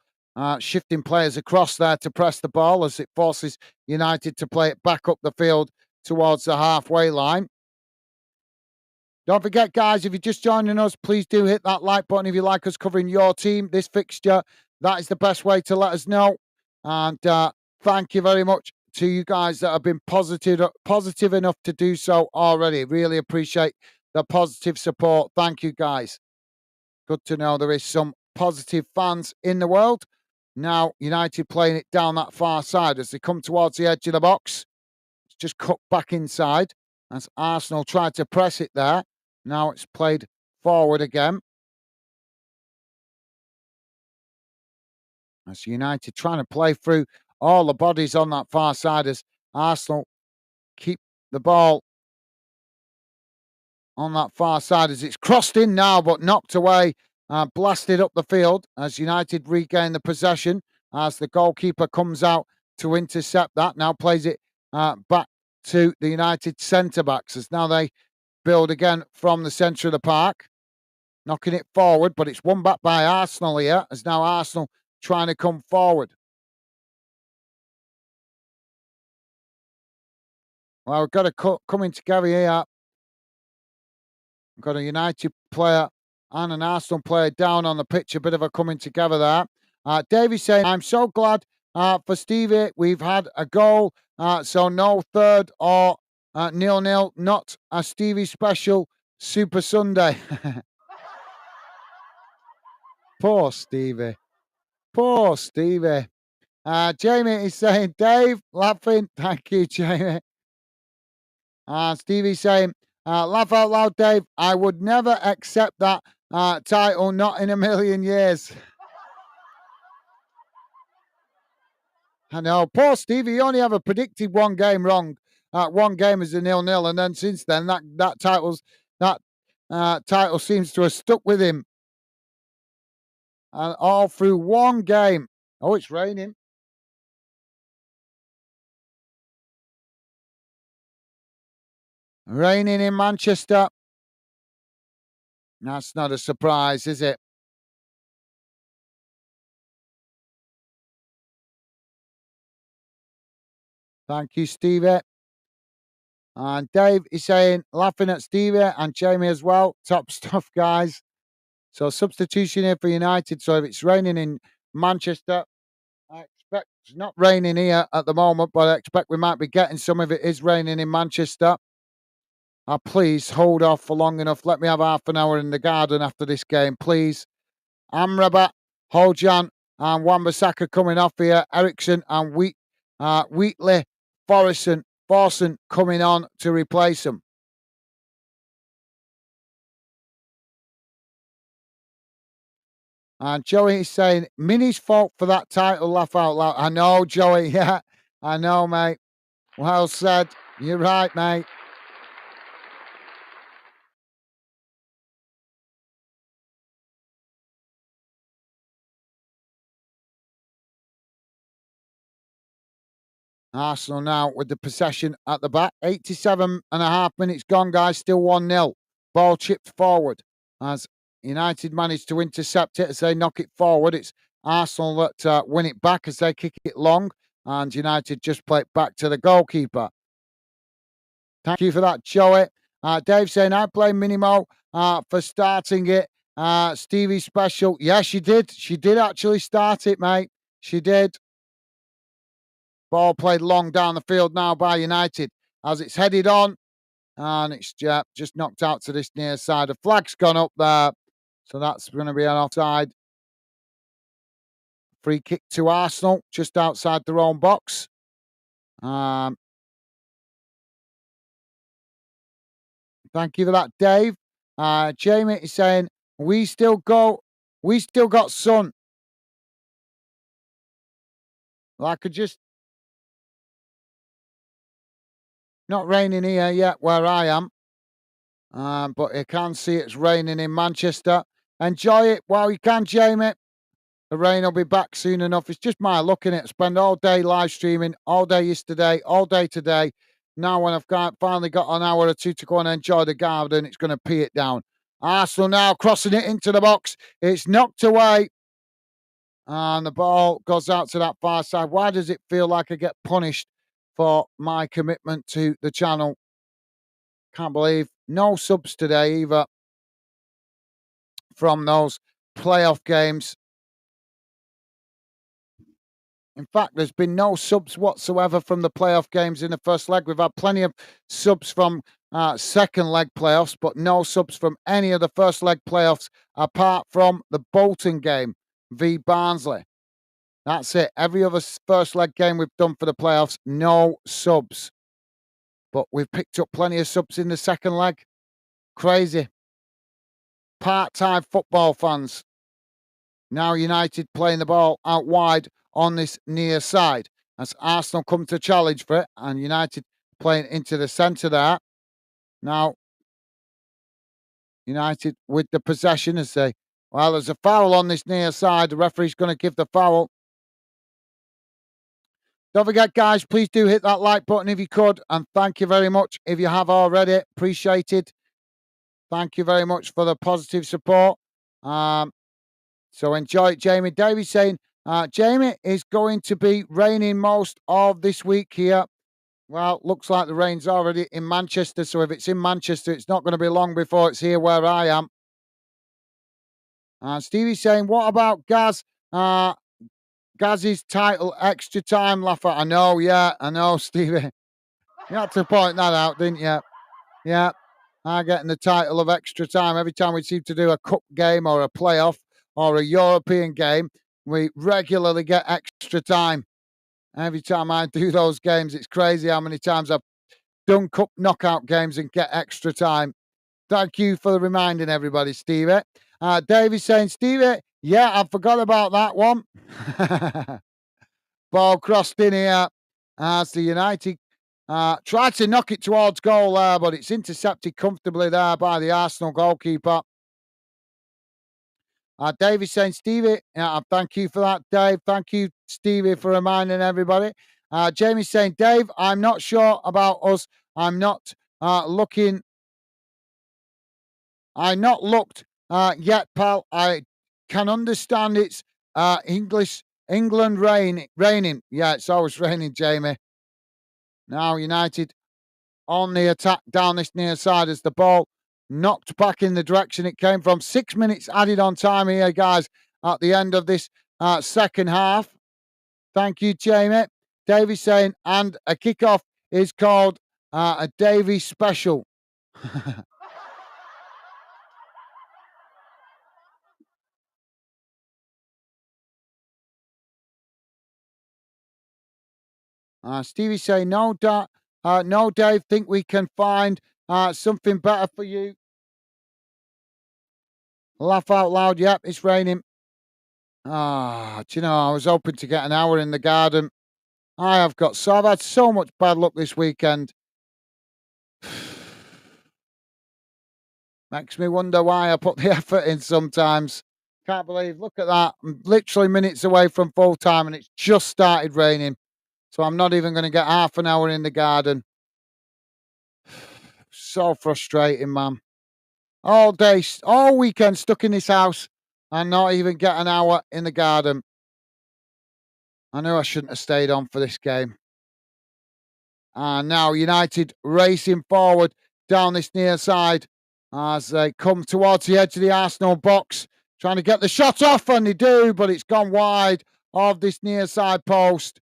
shifting players across there to press the ball as it forces United to play it back up the field towards the halfway line. Don't forget, guys, if you're just joining us, please do hit that like button if you like us covering your team, this fixture. That is the best way to let us know. And thank you very much to you guys that have been positive enough to do so already. Really appreciate the positive support. Thank you, guys. Good to know there is some positive fans in the world. Now, United playing it down that far side as they come towards the edge of the box. It's just cut back inside as Arsenal tried to press it there. Now it's played forward again. As United trying to play through all the bodies on that far side as Arsenal keep the ball on that far side as it's crossed in now but knocked away, blasted up the field as United regain the possession as the goalkeeper comes out to intercept that. Now plays it back to the United centre-backs as now they build again from the centre of the park, knocking it forward, but it's won back by Arsenal here as now Arsenal trying to come forward. Well, we've got a coming together here. We've got a United player and an Arsenal player down on the pitch. A bit of a coming together there. Davey saying, I'm so glad for Stevie. We've had a goal. So no third or 0-0. Not a Stevie special Super Sunday. Poor Stevie. Poor Stevie. Jamie is saying, Dave, laughing. Thank you, Jamie. Stevie saying, laugh out loud, Dave. I would never accept that title, not in a million years. I know. Poor Stevie, he only ever predicted one game wrong. One game as a 0-0, and then since then that title seems to have stuck with him. And all through one game. Oh, it's raining. Raining in Manchester. That's not a surprise, is it? Thank you, Stevie. And Dave is saying, laughing at Stevie and Jamie as well. Top stuff, guys. So substitution here for United. So if it's raining in Manchester, I expect it's not raining here at the moment, but I expect we might be getting some if it is raining in Manchester. Please hold off for long enough. Let me have half an hour in the garden after this game, please. Amrabat, Hojan, and Wan-Bissaka coming off here. Ericsson and Wheatley, Forson coming on to replace them. And Joey is saying, Minnie's fault for that title, laugh out loud. I know, Joey. Yeah, I know, mate. Well said. You're right, mate. Arsenal now with the possession at the back. 87.5 minutes gone, guys. Still 1-0. Ball chipped forward as United managed to intercept it as they knock it forward. It's Arsenal that win it back as they kick it long, and United just play it back to the goalkeeper. Thank you for that, Joey. Dave saying, I blame Minimo for starting it. Stevie special. Yeah, she did. She did actually start it, mate. She did. Ball played long down the field now by United as it's headed on. And it's just knocked out to this near side. The flag's gone up there. So that's going to be an offside. Free kick to Arsenal, just outside their own box. Thank you for that, Dave. Jamie is saying, we still got sun. Like I just not raining here yet where I am. But you can see it's raining in Manchester. Enjoy it while you can, Jamie. The rain will be back soon enough. It's just my luck in it. Spend all day live streaming, all day yesterday, all day today. Now when I've finally got an hour or two to go and enjoy the garden, it's going to pee it down. Arsenal now crossing it into the box. It's knocked away. And the ball goes out to that far side. Why does it feel like I get punished for my commitment to the channel? Can't believe no subs today either from those playoff games. In fact, there's been no subs whatsoever from the playoff games in the first leg. We've had plenty of subs from second leg playoffs, but no subs from any of the first leg playoffs apart from the Bolton game v Barnsley. That's it. Every other first leg game we've done for the playoffs, no subs. But we've picked up plenty of subs in the second leg. Crazy. Part-time football fans. Now United playing the ball out wide on this near side as Arsenal come to challenge for it, and United playing into the centre there. Now United with the possession as they, well, there's a foul on this near side. The referee's going to give the foul. Don't forget, guys, please do hit that like button if you could. And thank you very much if you have already. Appreciated. Thank you very much for the positive support. So enjoy it, Jamie. David saying, Jamie, is going to be raining most of this week here. Well, looks like the rain's already in Manchester. So if it's in Manchester, it's not going to be long before it's here where I am. Stevie's saying, what about Gaz? Gaz's title, extra time, laugher. I know, Stevie. You had to point that out, didn't you? Yeah. Getting the title of extra time. Every time we seem to do a cup game or a playoff or a European game, we regularly get extra time. Every time I do those games, it's crazy how many times I've done cup knockout games and get extra time. Thank you for reminding everybody, Stevie. Davey's saying, Stevie, yeah, I forgot about that one. Ball crossed in here as the United tried to knock it towards goal there, but it's intercepted comfortably there by the Arsenal goalkeeper. Davey's saying, Stevie, thank you for that, Dave. Thank you, Stevie, for reminding everybody. Jamie's saying, Dave, I'm not sure about us. I'm not looking. I not looked yet, pal. I can understand it's England raining. Yeah, it's always raining, Jamie. Now United on the attack down this near side as the ball knocked back in the direction it came from. 6 minutes added on time here, guys, at the end of this second half. Thank you, Jamie. Davey saying, and a kickoff is called a Davey special. Stevie saying, no, Dave, think we can find something better for you. Laugh out loud. Yep, it's raining. Do you know, I was hoping to get an hour in the garden. I've had so much bad luck this weekend. Makes me wonder why I put the effort in sometimes. Can't believe, look at that. I'm literally minutes away from full time and it's just started raining. So I'm not even going to get half an hour in the garden. So frustrating, man. All day, all weekend stuck in this house and not even get an hour in the garden. I knew I shouldn't have stayed on for this game. And now United racing forward down this near side as they come towards the edge of the Arsenal box, trying to get the shot off, and they do, but it's gone wide of this near side post.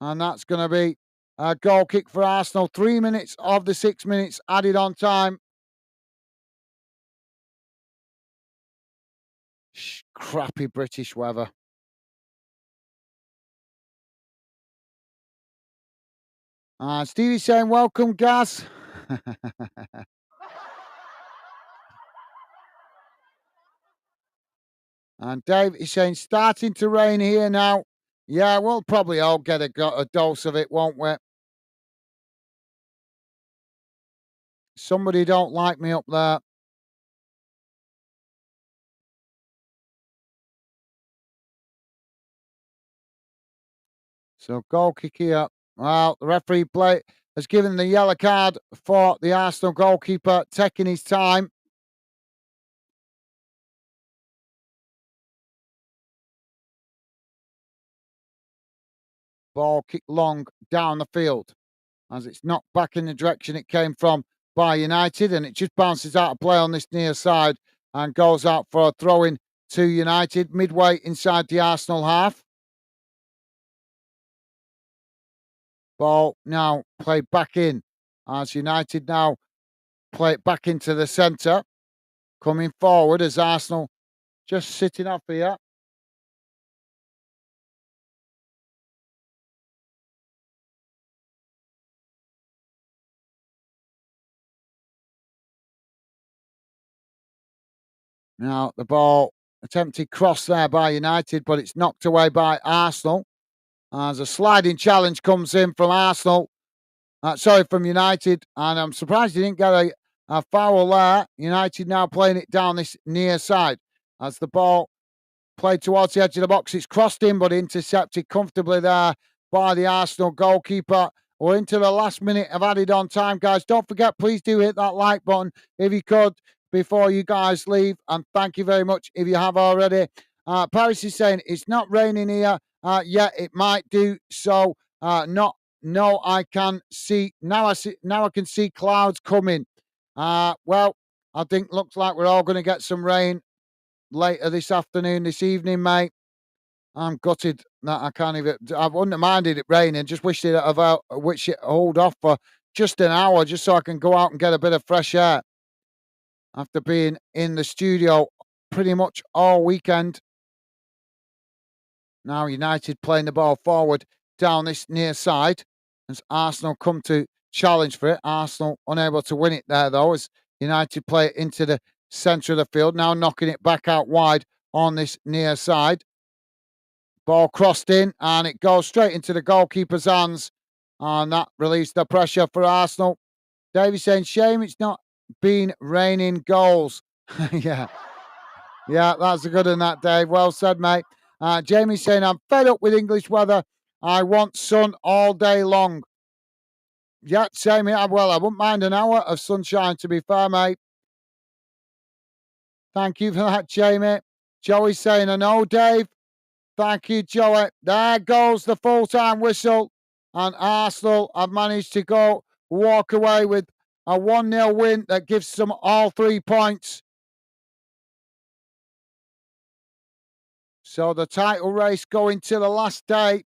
And that's going to be a goal kick for Arsenal. 3 minutes of the 6 minutes added on time. Crappy British weather. Stevie's saying, welcome, Gaz. And Dave is saying, starting to rain here now. Yeah, we'll probably all get a dose of it, won't we? Somebody don't like me up there. So goal kick here. Well, the referee has given the yellow card for the Arsenal goalkeeper taking his time. Ball kicked long down the field as it's knocked back in the direction it came from by United, and it just bounces out of play on this near side and goes out for a throw-in to United midway inside the Arsenal half. Ball now played back in as United now play it back into the centre. Coming forward as Arsenal just sitting up here. Now the ball attempted cross there by United, but it's knocked away by Arsenal. As a sliding challenge comes in from Arsenal. From United. And I'm surprised he didn't get a foul there. United now playing it down this near side. As the ball played towards the edge of the box, it's crossed in, but intercepted comfortably there by the Arsenal goalkeeper. We're into the last minute of added on time, guys. Don't forget, please do hit that like button if you could before you guys leave. And thank you very much if you have already. Paris is saying it's not raining here. Yeah, it might do. So not no, I can see now. I can see clouds coming. Well, I think looks like we're all going to get some rain later this afternoon, this evening, mate. I'm gutted that I can't even. I wouldn't have minded it raining. Just wish it about which it hold off for just an hour, just so I can go out and get a bit of fresh air after being in the studio pretty much all weekend. Now United playing the ball forward down this near side as Arsenal come to challenge for it. Arsenal unable to win it there though as United play it into the centre of the field. Now knocking it back out wide on this near side. Ball crossed in and it goes straight into the goalkeeper's hands. And that relieves the pressure for Arsenal. Davey saying, shame it's not been raining goals. Yeah. Yeah, that's a good one, that, Dave. Well said, mate. Jamie's saying, I'm fed up with English weather. I want sun all day long. Yeah, same here. Well, I wouldn't mind an hour of sunshine, to be fair, mate. Thank you for that, Jamie. Joey's saying, I know, Dave. Thank you, Joey. There goes the full-time whistle. And Arsenal have managed to walk away with a 1-0 win that gives them all 3 points. So the title race going to the last day.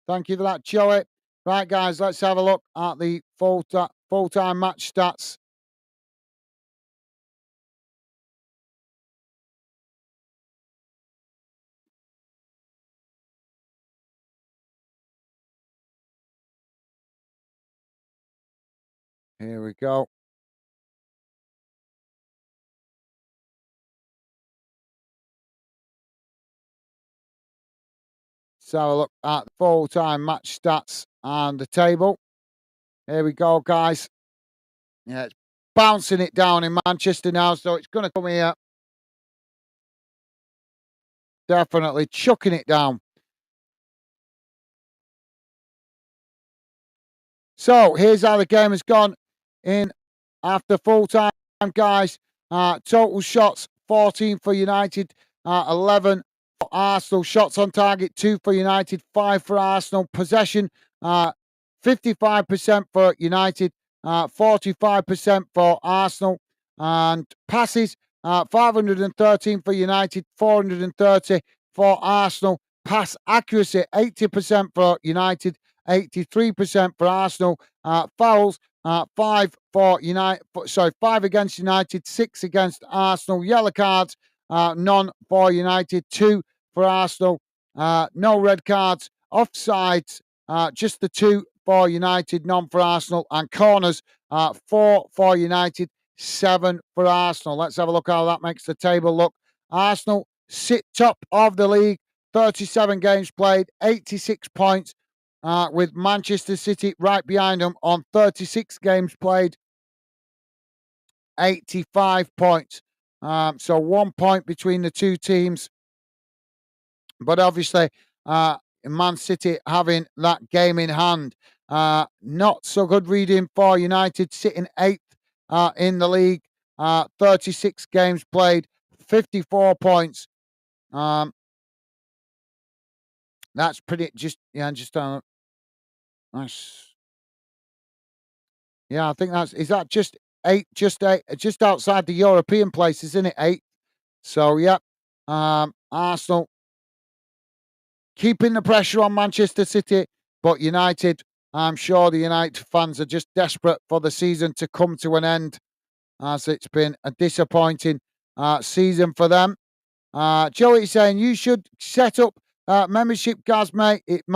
Thank you for that, Joey. Right, guys, let's have a look at the full-time match stats. Here we go. Let's have a look at the full-time match stats and the table. Here we go, guys. Yeah, it's bouncing it down in Manchester now, so it's going to come here. Definitely chucking it down. So here's how the game has gone in after full time, guys. Total shots 14 for United, 11 for Arsenal. Shots on target 2 for United, 5 for Arsenal. Possession 55% for United, 45% for Arsenal. And passes 513 for United, 430 for Arsenal. Pass accuracy 80% for United, 83% for Arsenal. Fouls 5 for United. Sorry, 5 against United, 6 against Arsenal. Yellow cards, none for United, 2 for Arsenal. No red cards. Offsides, just the 2 for United, none for Arsenal. And corners, 4 for United, 7 for Arsenal. Let's have a look how that makes the table look. Arsenal sit top of the league, 37 games played, 86 points. With Manchester City right behind them on 36 games played, 85 points. So 1 point between the two teams. But obviously, Man City having that game in hand. Not so good reading for United, sitting 8th in the league. 36 games played, 54 points. That's pretty, just nice. Yeah, I think is that just 8, just outside the European places, isn't it? 8. So yeah, Arsenal keeping the pressure on Manchester City, but United, I'm sure the United fans are just desperate for the season to come to an end, as it's been a disappointing season for them. Joey saying you should set up membership, Gaz, mate. It's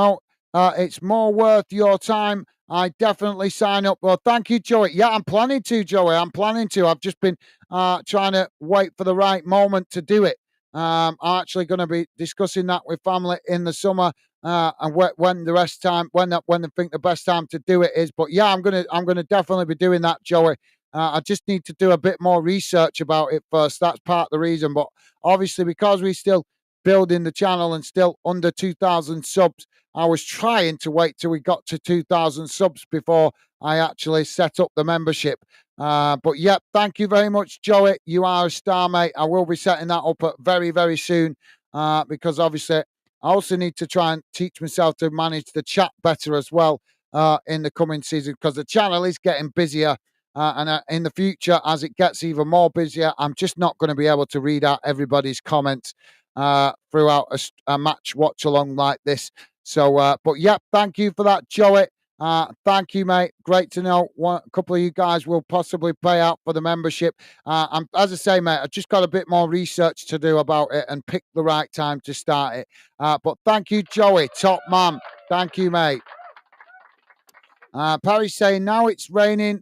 more worth your time. I definitely sign up. Well, thank you, Joey. Yeah, I'm planning to, Joey. I'm planning to. I've just been trying to wait for the right moment to do it. I'm actually going to be discussing that with family in the summer, and when the rest time, when they think the best time to do it is. But yeah, I'm gonna definitely be doing that, Joey. I just need to do a bit more research about it first. That's part of the reason. But obviously, because we're still building the channel and still under 2,000 subs, I was trying to wait till we got to 2,000 subs before I actually set up the membership. But yep, thank you very much, Joey. You are a star, mate. I will be setting that up very, very soon because obviously I also need to try and teach myself to manage the chat better as well in the coming season because the channel is getting busier. And in the future, as it gets even more busier, I'm just not going to be able to read out everybody's comments throughout a match watch along like this. So, but yep, thank you for that, Joey. Thank you, mate. Great to know. A couple of you guys will possibly pay out for the membership. As I say, mate, I've just got a bit more research to do about it and pick the right time to start it. But thank you, Joey, top man. Thank you, mate. Paris saying now it's raining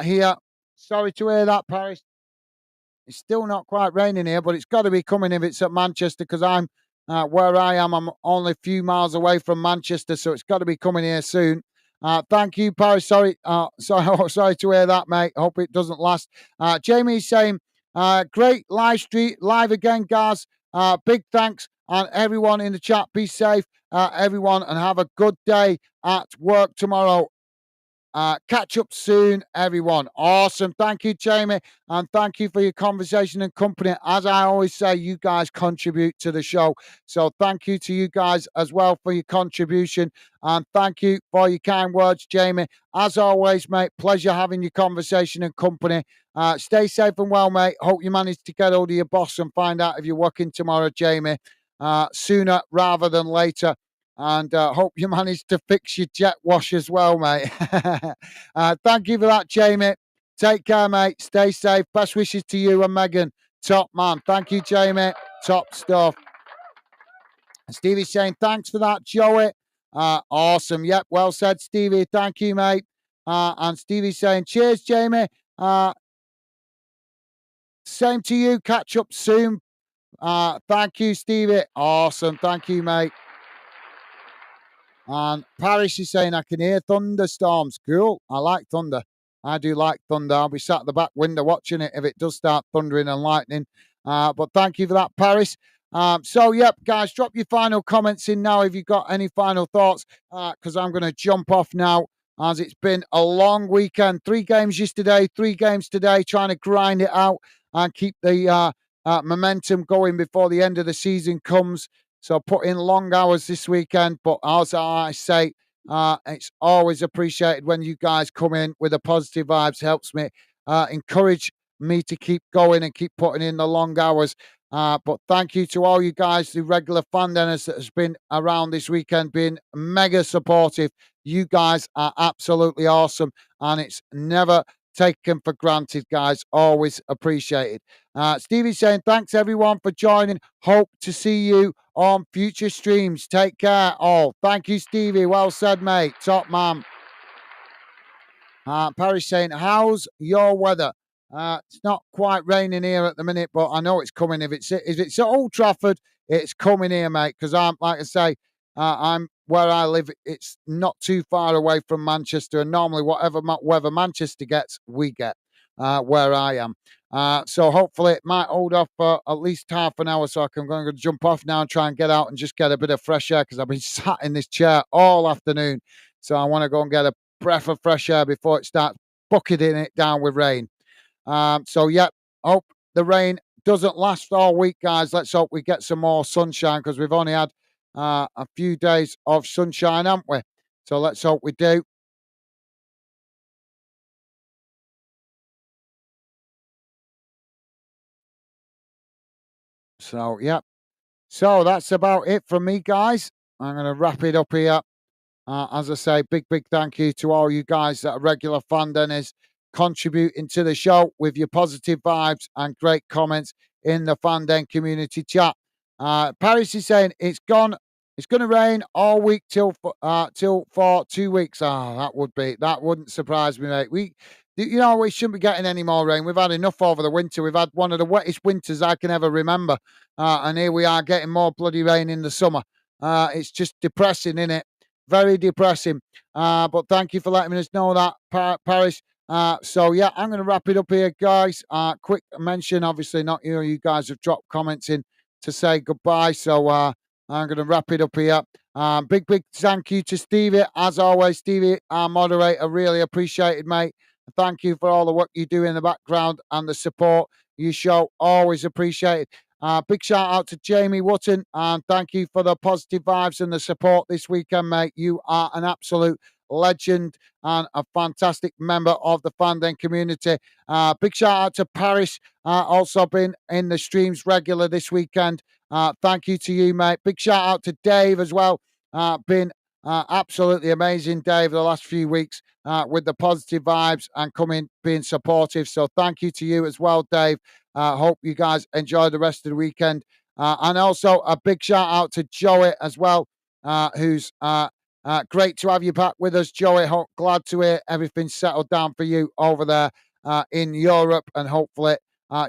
here. Sorry to hear that, Paris. It's still not quite raining here, but it's got to be coming if it's at Manchester because I'm where I am. I'm only a few miles away from Manchester, so it's got to be coming here soon. Thank you, Paris. Sorry, sorry to hear that, mate. Hope it doesn't last. Jamie's saying, great live stream, live again, guys. Big thanks, and everyone in the chat. Be safe, everyone, and have a good day at work tomorrow. Catch up soon, everyone. Awesome. Thank you, Jamie. And thank you for your conversation and company. As I always say, you guys contribute to the show. So thank you to you guys as well for your contribution. And thank you for your kind words, Jamie. As always, mate, pleasure having your conversation and company. Stay safe and well, mate. Hope you manage to get hold of your boss and find out if you're working tomorrow, Jamie. Sooner rather than later. And hope you managed to fix your jet wash as well, mate. Thank you for that, Jamie. Take care, mate. Stay safe. Best wishes to you and Megan. Top man. Thank you, Jamie. Top stuff. Stevie's saying, thanks for that, Joey. Awesome. Yep, well said, Stevie. Thank you, mate. And Stevie's saying, cheers, Jamie. Same to you. Catch up soon. Thank you, Stevie. Awesome. Thank you, mate. And Paris is saying, I can hear thunderstorms. Cool. I like thunder. I do like thunder. I'll be sat at the back window watching it if it does start thundering and lightning. But thank you for that, Paris. So, yep, guys, drop your final comments in now if you've got any final thoughts, because I'm going to jump off now as it's been a long weekend. 3 games yesterday, 3 games today, trying to grind it out and keep the momentum going before the end of the season comes. So put in long hours this weekend, but as I say, it's always appreciated when you guys come in with the positive vibes. Helps me encourage me to keep going and keep putting in the long hours. But thank you to all you guys, the regular fan dinners that has been around this weekend, been mega supportive. You guys are absolutely awesome, and it's never taken for granted, guys. Always appreciated. Stevie's saying, thanks everyone for joining. Hope to see you on future streams. Take care all. Thank you, Stevie. Well said, mate. Top man. Paris saying, how's your weather? It's not quite raining here at the minute, but I know it's coming. If it's at Old Trafford, it's coming here, mate. Because I'm, like I say, I'm where I live. It's not too far away from Manchester, and normally whatever weather Manchester gets, we get where I am. So hopefully it might hold off for at least half an hour. So I'm going to jump off now and try and get out and just get a bit of fresh air because I've been sat in this chair all afternoon. So I want to go and get a breath of fresh air before it starts bucketing it down with rain. So, yeah, hope the rain doesn't last all week, guys. Let's hope we get some more sunshine because we've only had a few days of sunshine, haven't we? So let's hope we do. So, yeah. So that's about it from me, guys. I'm going to wrap it up here. As I say, big thank you to all you guys that are regular fan dinners contributing to the show with your positive vibes and great comments in the fan den community chat. Paris is saying it's gone. It's going to rain all week till for 2 weeks. That wouldn't surprise me, mate. We shouldn't be getting any more rain. We've had enough over the winter. We've had one of the wettest winters I can ever remember, and here we are getting more bloody rain in the summer. It's just depressing, isn't it? Very depressing. But thank you for letting us know that, Paris. So yeah, I'm going to wrap it up here, guys. Quick mention, obviously not you guys have dropped comments in to say goodbye. So I'm going to wrap it up here. Big thank you to Stevie, as always. Stevie, our moderator, really appreciated, mate. Thank you for all the work you do in the background and the support you show. Always appreciated. Big shout out to Jamie Wotton, and thank you for the positive vibes and the support this weekend, mate. You are an absolute legend and a fantastic member of the Fanden community. Big shout out to Paris, also been in the streams regular this weekend. Thank you to you, mate. Big shout out to Dave as well. Been absolutely amazing, Dave, the last few weeks with the positive vibes and being supportive. So thank you to you as well, Dave. Hope you guys enjoy the rest of the weekend. And also a big shout out to Joey as well, who's great to have you back with us, Joey. Glad to hear everything's settled down for you over there in Europe, and hopefully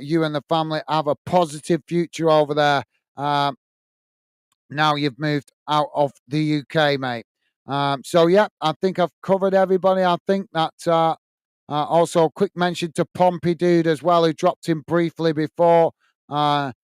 you and the family have a positive future over there. Now you've moved out of the UK, mate. So yeah, I think I've covered everybody. I think that also a quick mention to Pompey Dude as well, who dropped in briefly before. And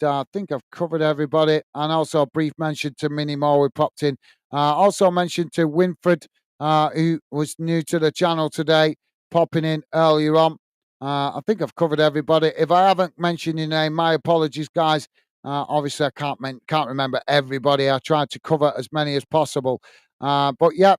I think I've covered everybody. And also a brief mention to Minnie Moore, who popped in. Also mentioned to Winfred, who was new to the channel today, popping in earlier on. I think I've covered everybody. If I haven't mentioned your name, my apologies, guys. Obviously, I can't remember everybody. I tried to cover as many as possible. But yeah,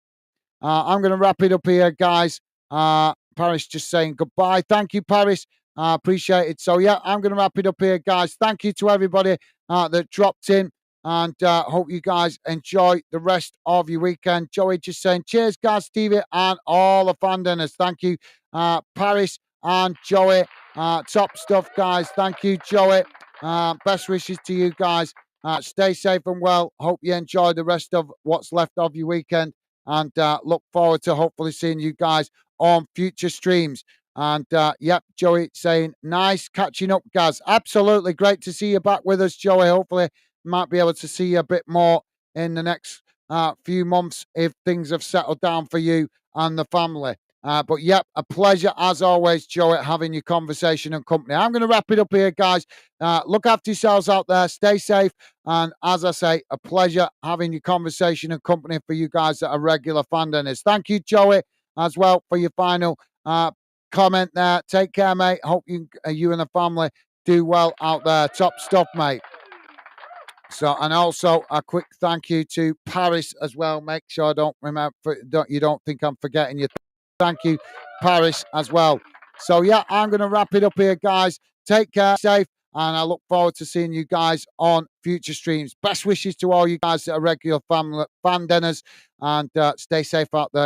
I'm going to wrap it up here, guys. Paris just saying goodbye. Thank you, Paris. Appreciate it. So yeah, I'm going to wrap it up here, guys. Thank you to everybody that dropped in, and hope you guys enjoy the rest of your weekend. Joey just saying cheers, guys, Stevie, and all the fandinners. Thank you, Paris and Joey. Top stuff, guys. Thank you, Joey. Best wishes to you guys. Stay safe and well. Hope you enjoy the rest of what's left of your weekend, and look forward to hopefully seeing you guys on future streams. And yep, Joey saying nice catching up, guys. Absolutely great to see you back with us, Joey. Hopefully might be able to see you a bit more in the next few months if things have settled down for you and the family. But yep, a pleasure as always, Joey, having your conversation and company. I'm going to wrap it up here, guys. Look after yourselves out there. Stay safe. And as I say, a pleasure having your conversation and company for you guys that are regular fandinners. Thank you, Joey, as well, for your final comment there. Take care, mate. Hope you and the family do well out there. Top stuff, mate. So, and also a quick thank you to Paris as well. Make sure I don't remember, you don't think I'm forgetting you. Thank you, Paris, as well. So, yeah, I'm going to wrap it up here, guys. Take care, safe, and I look forward to seeing you guys on future streams. Best wishes to all you guys that are regular fan dinners, and stay safe out there.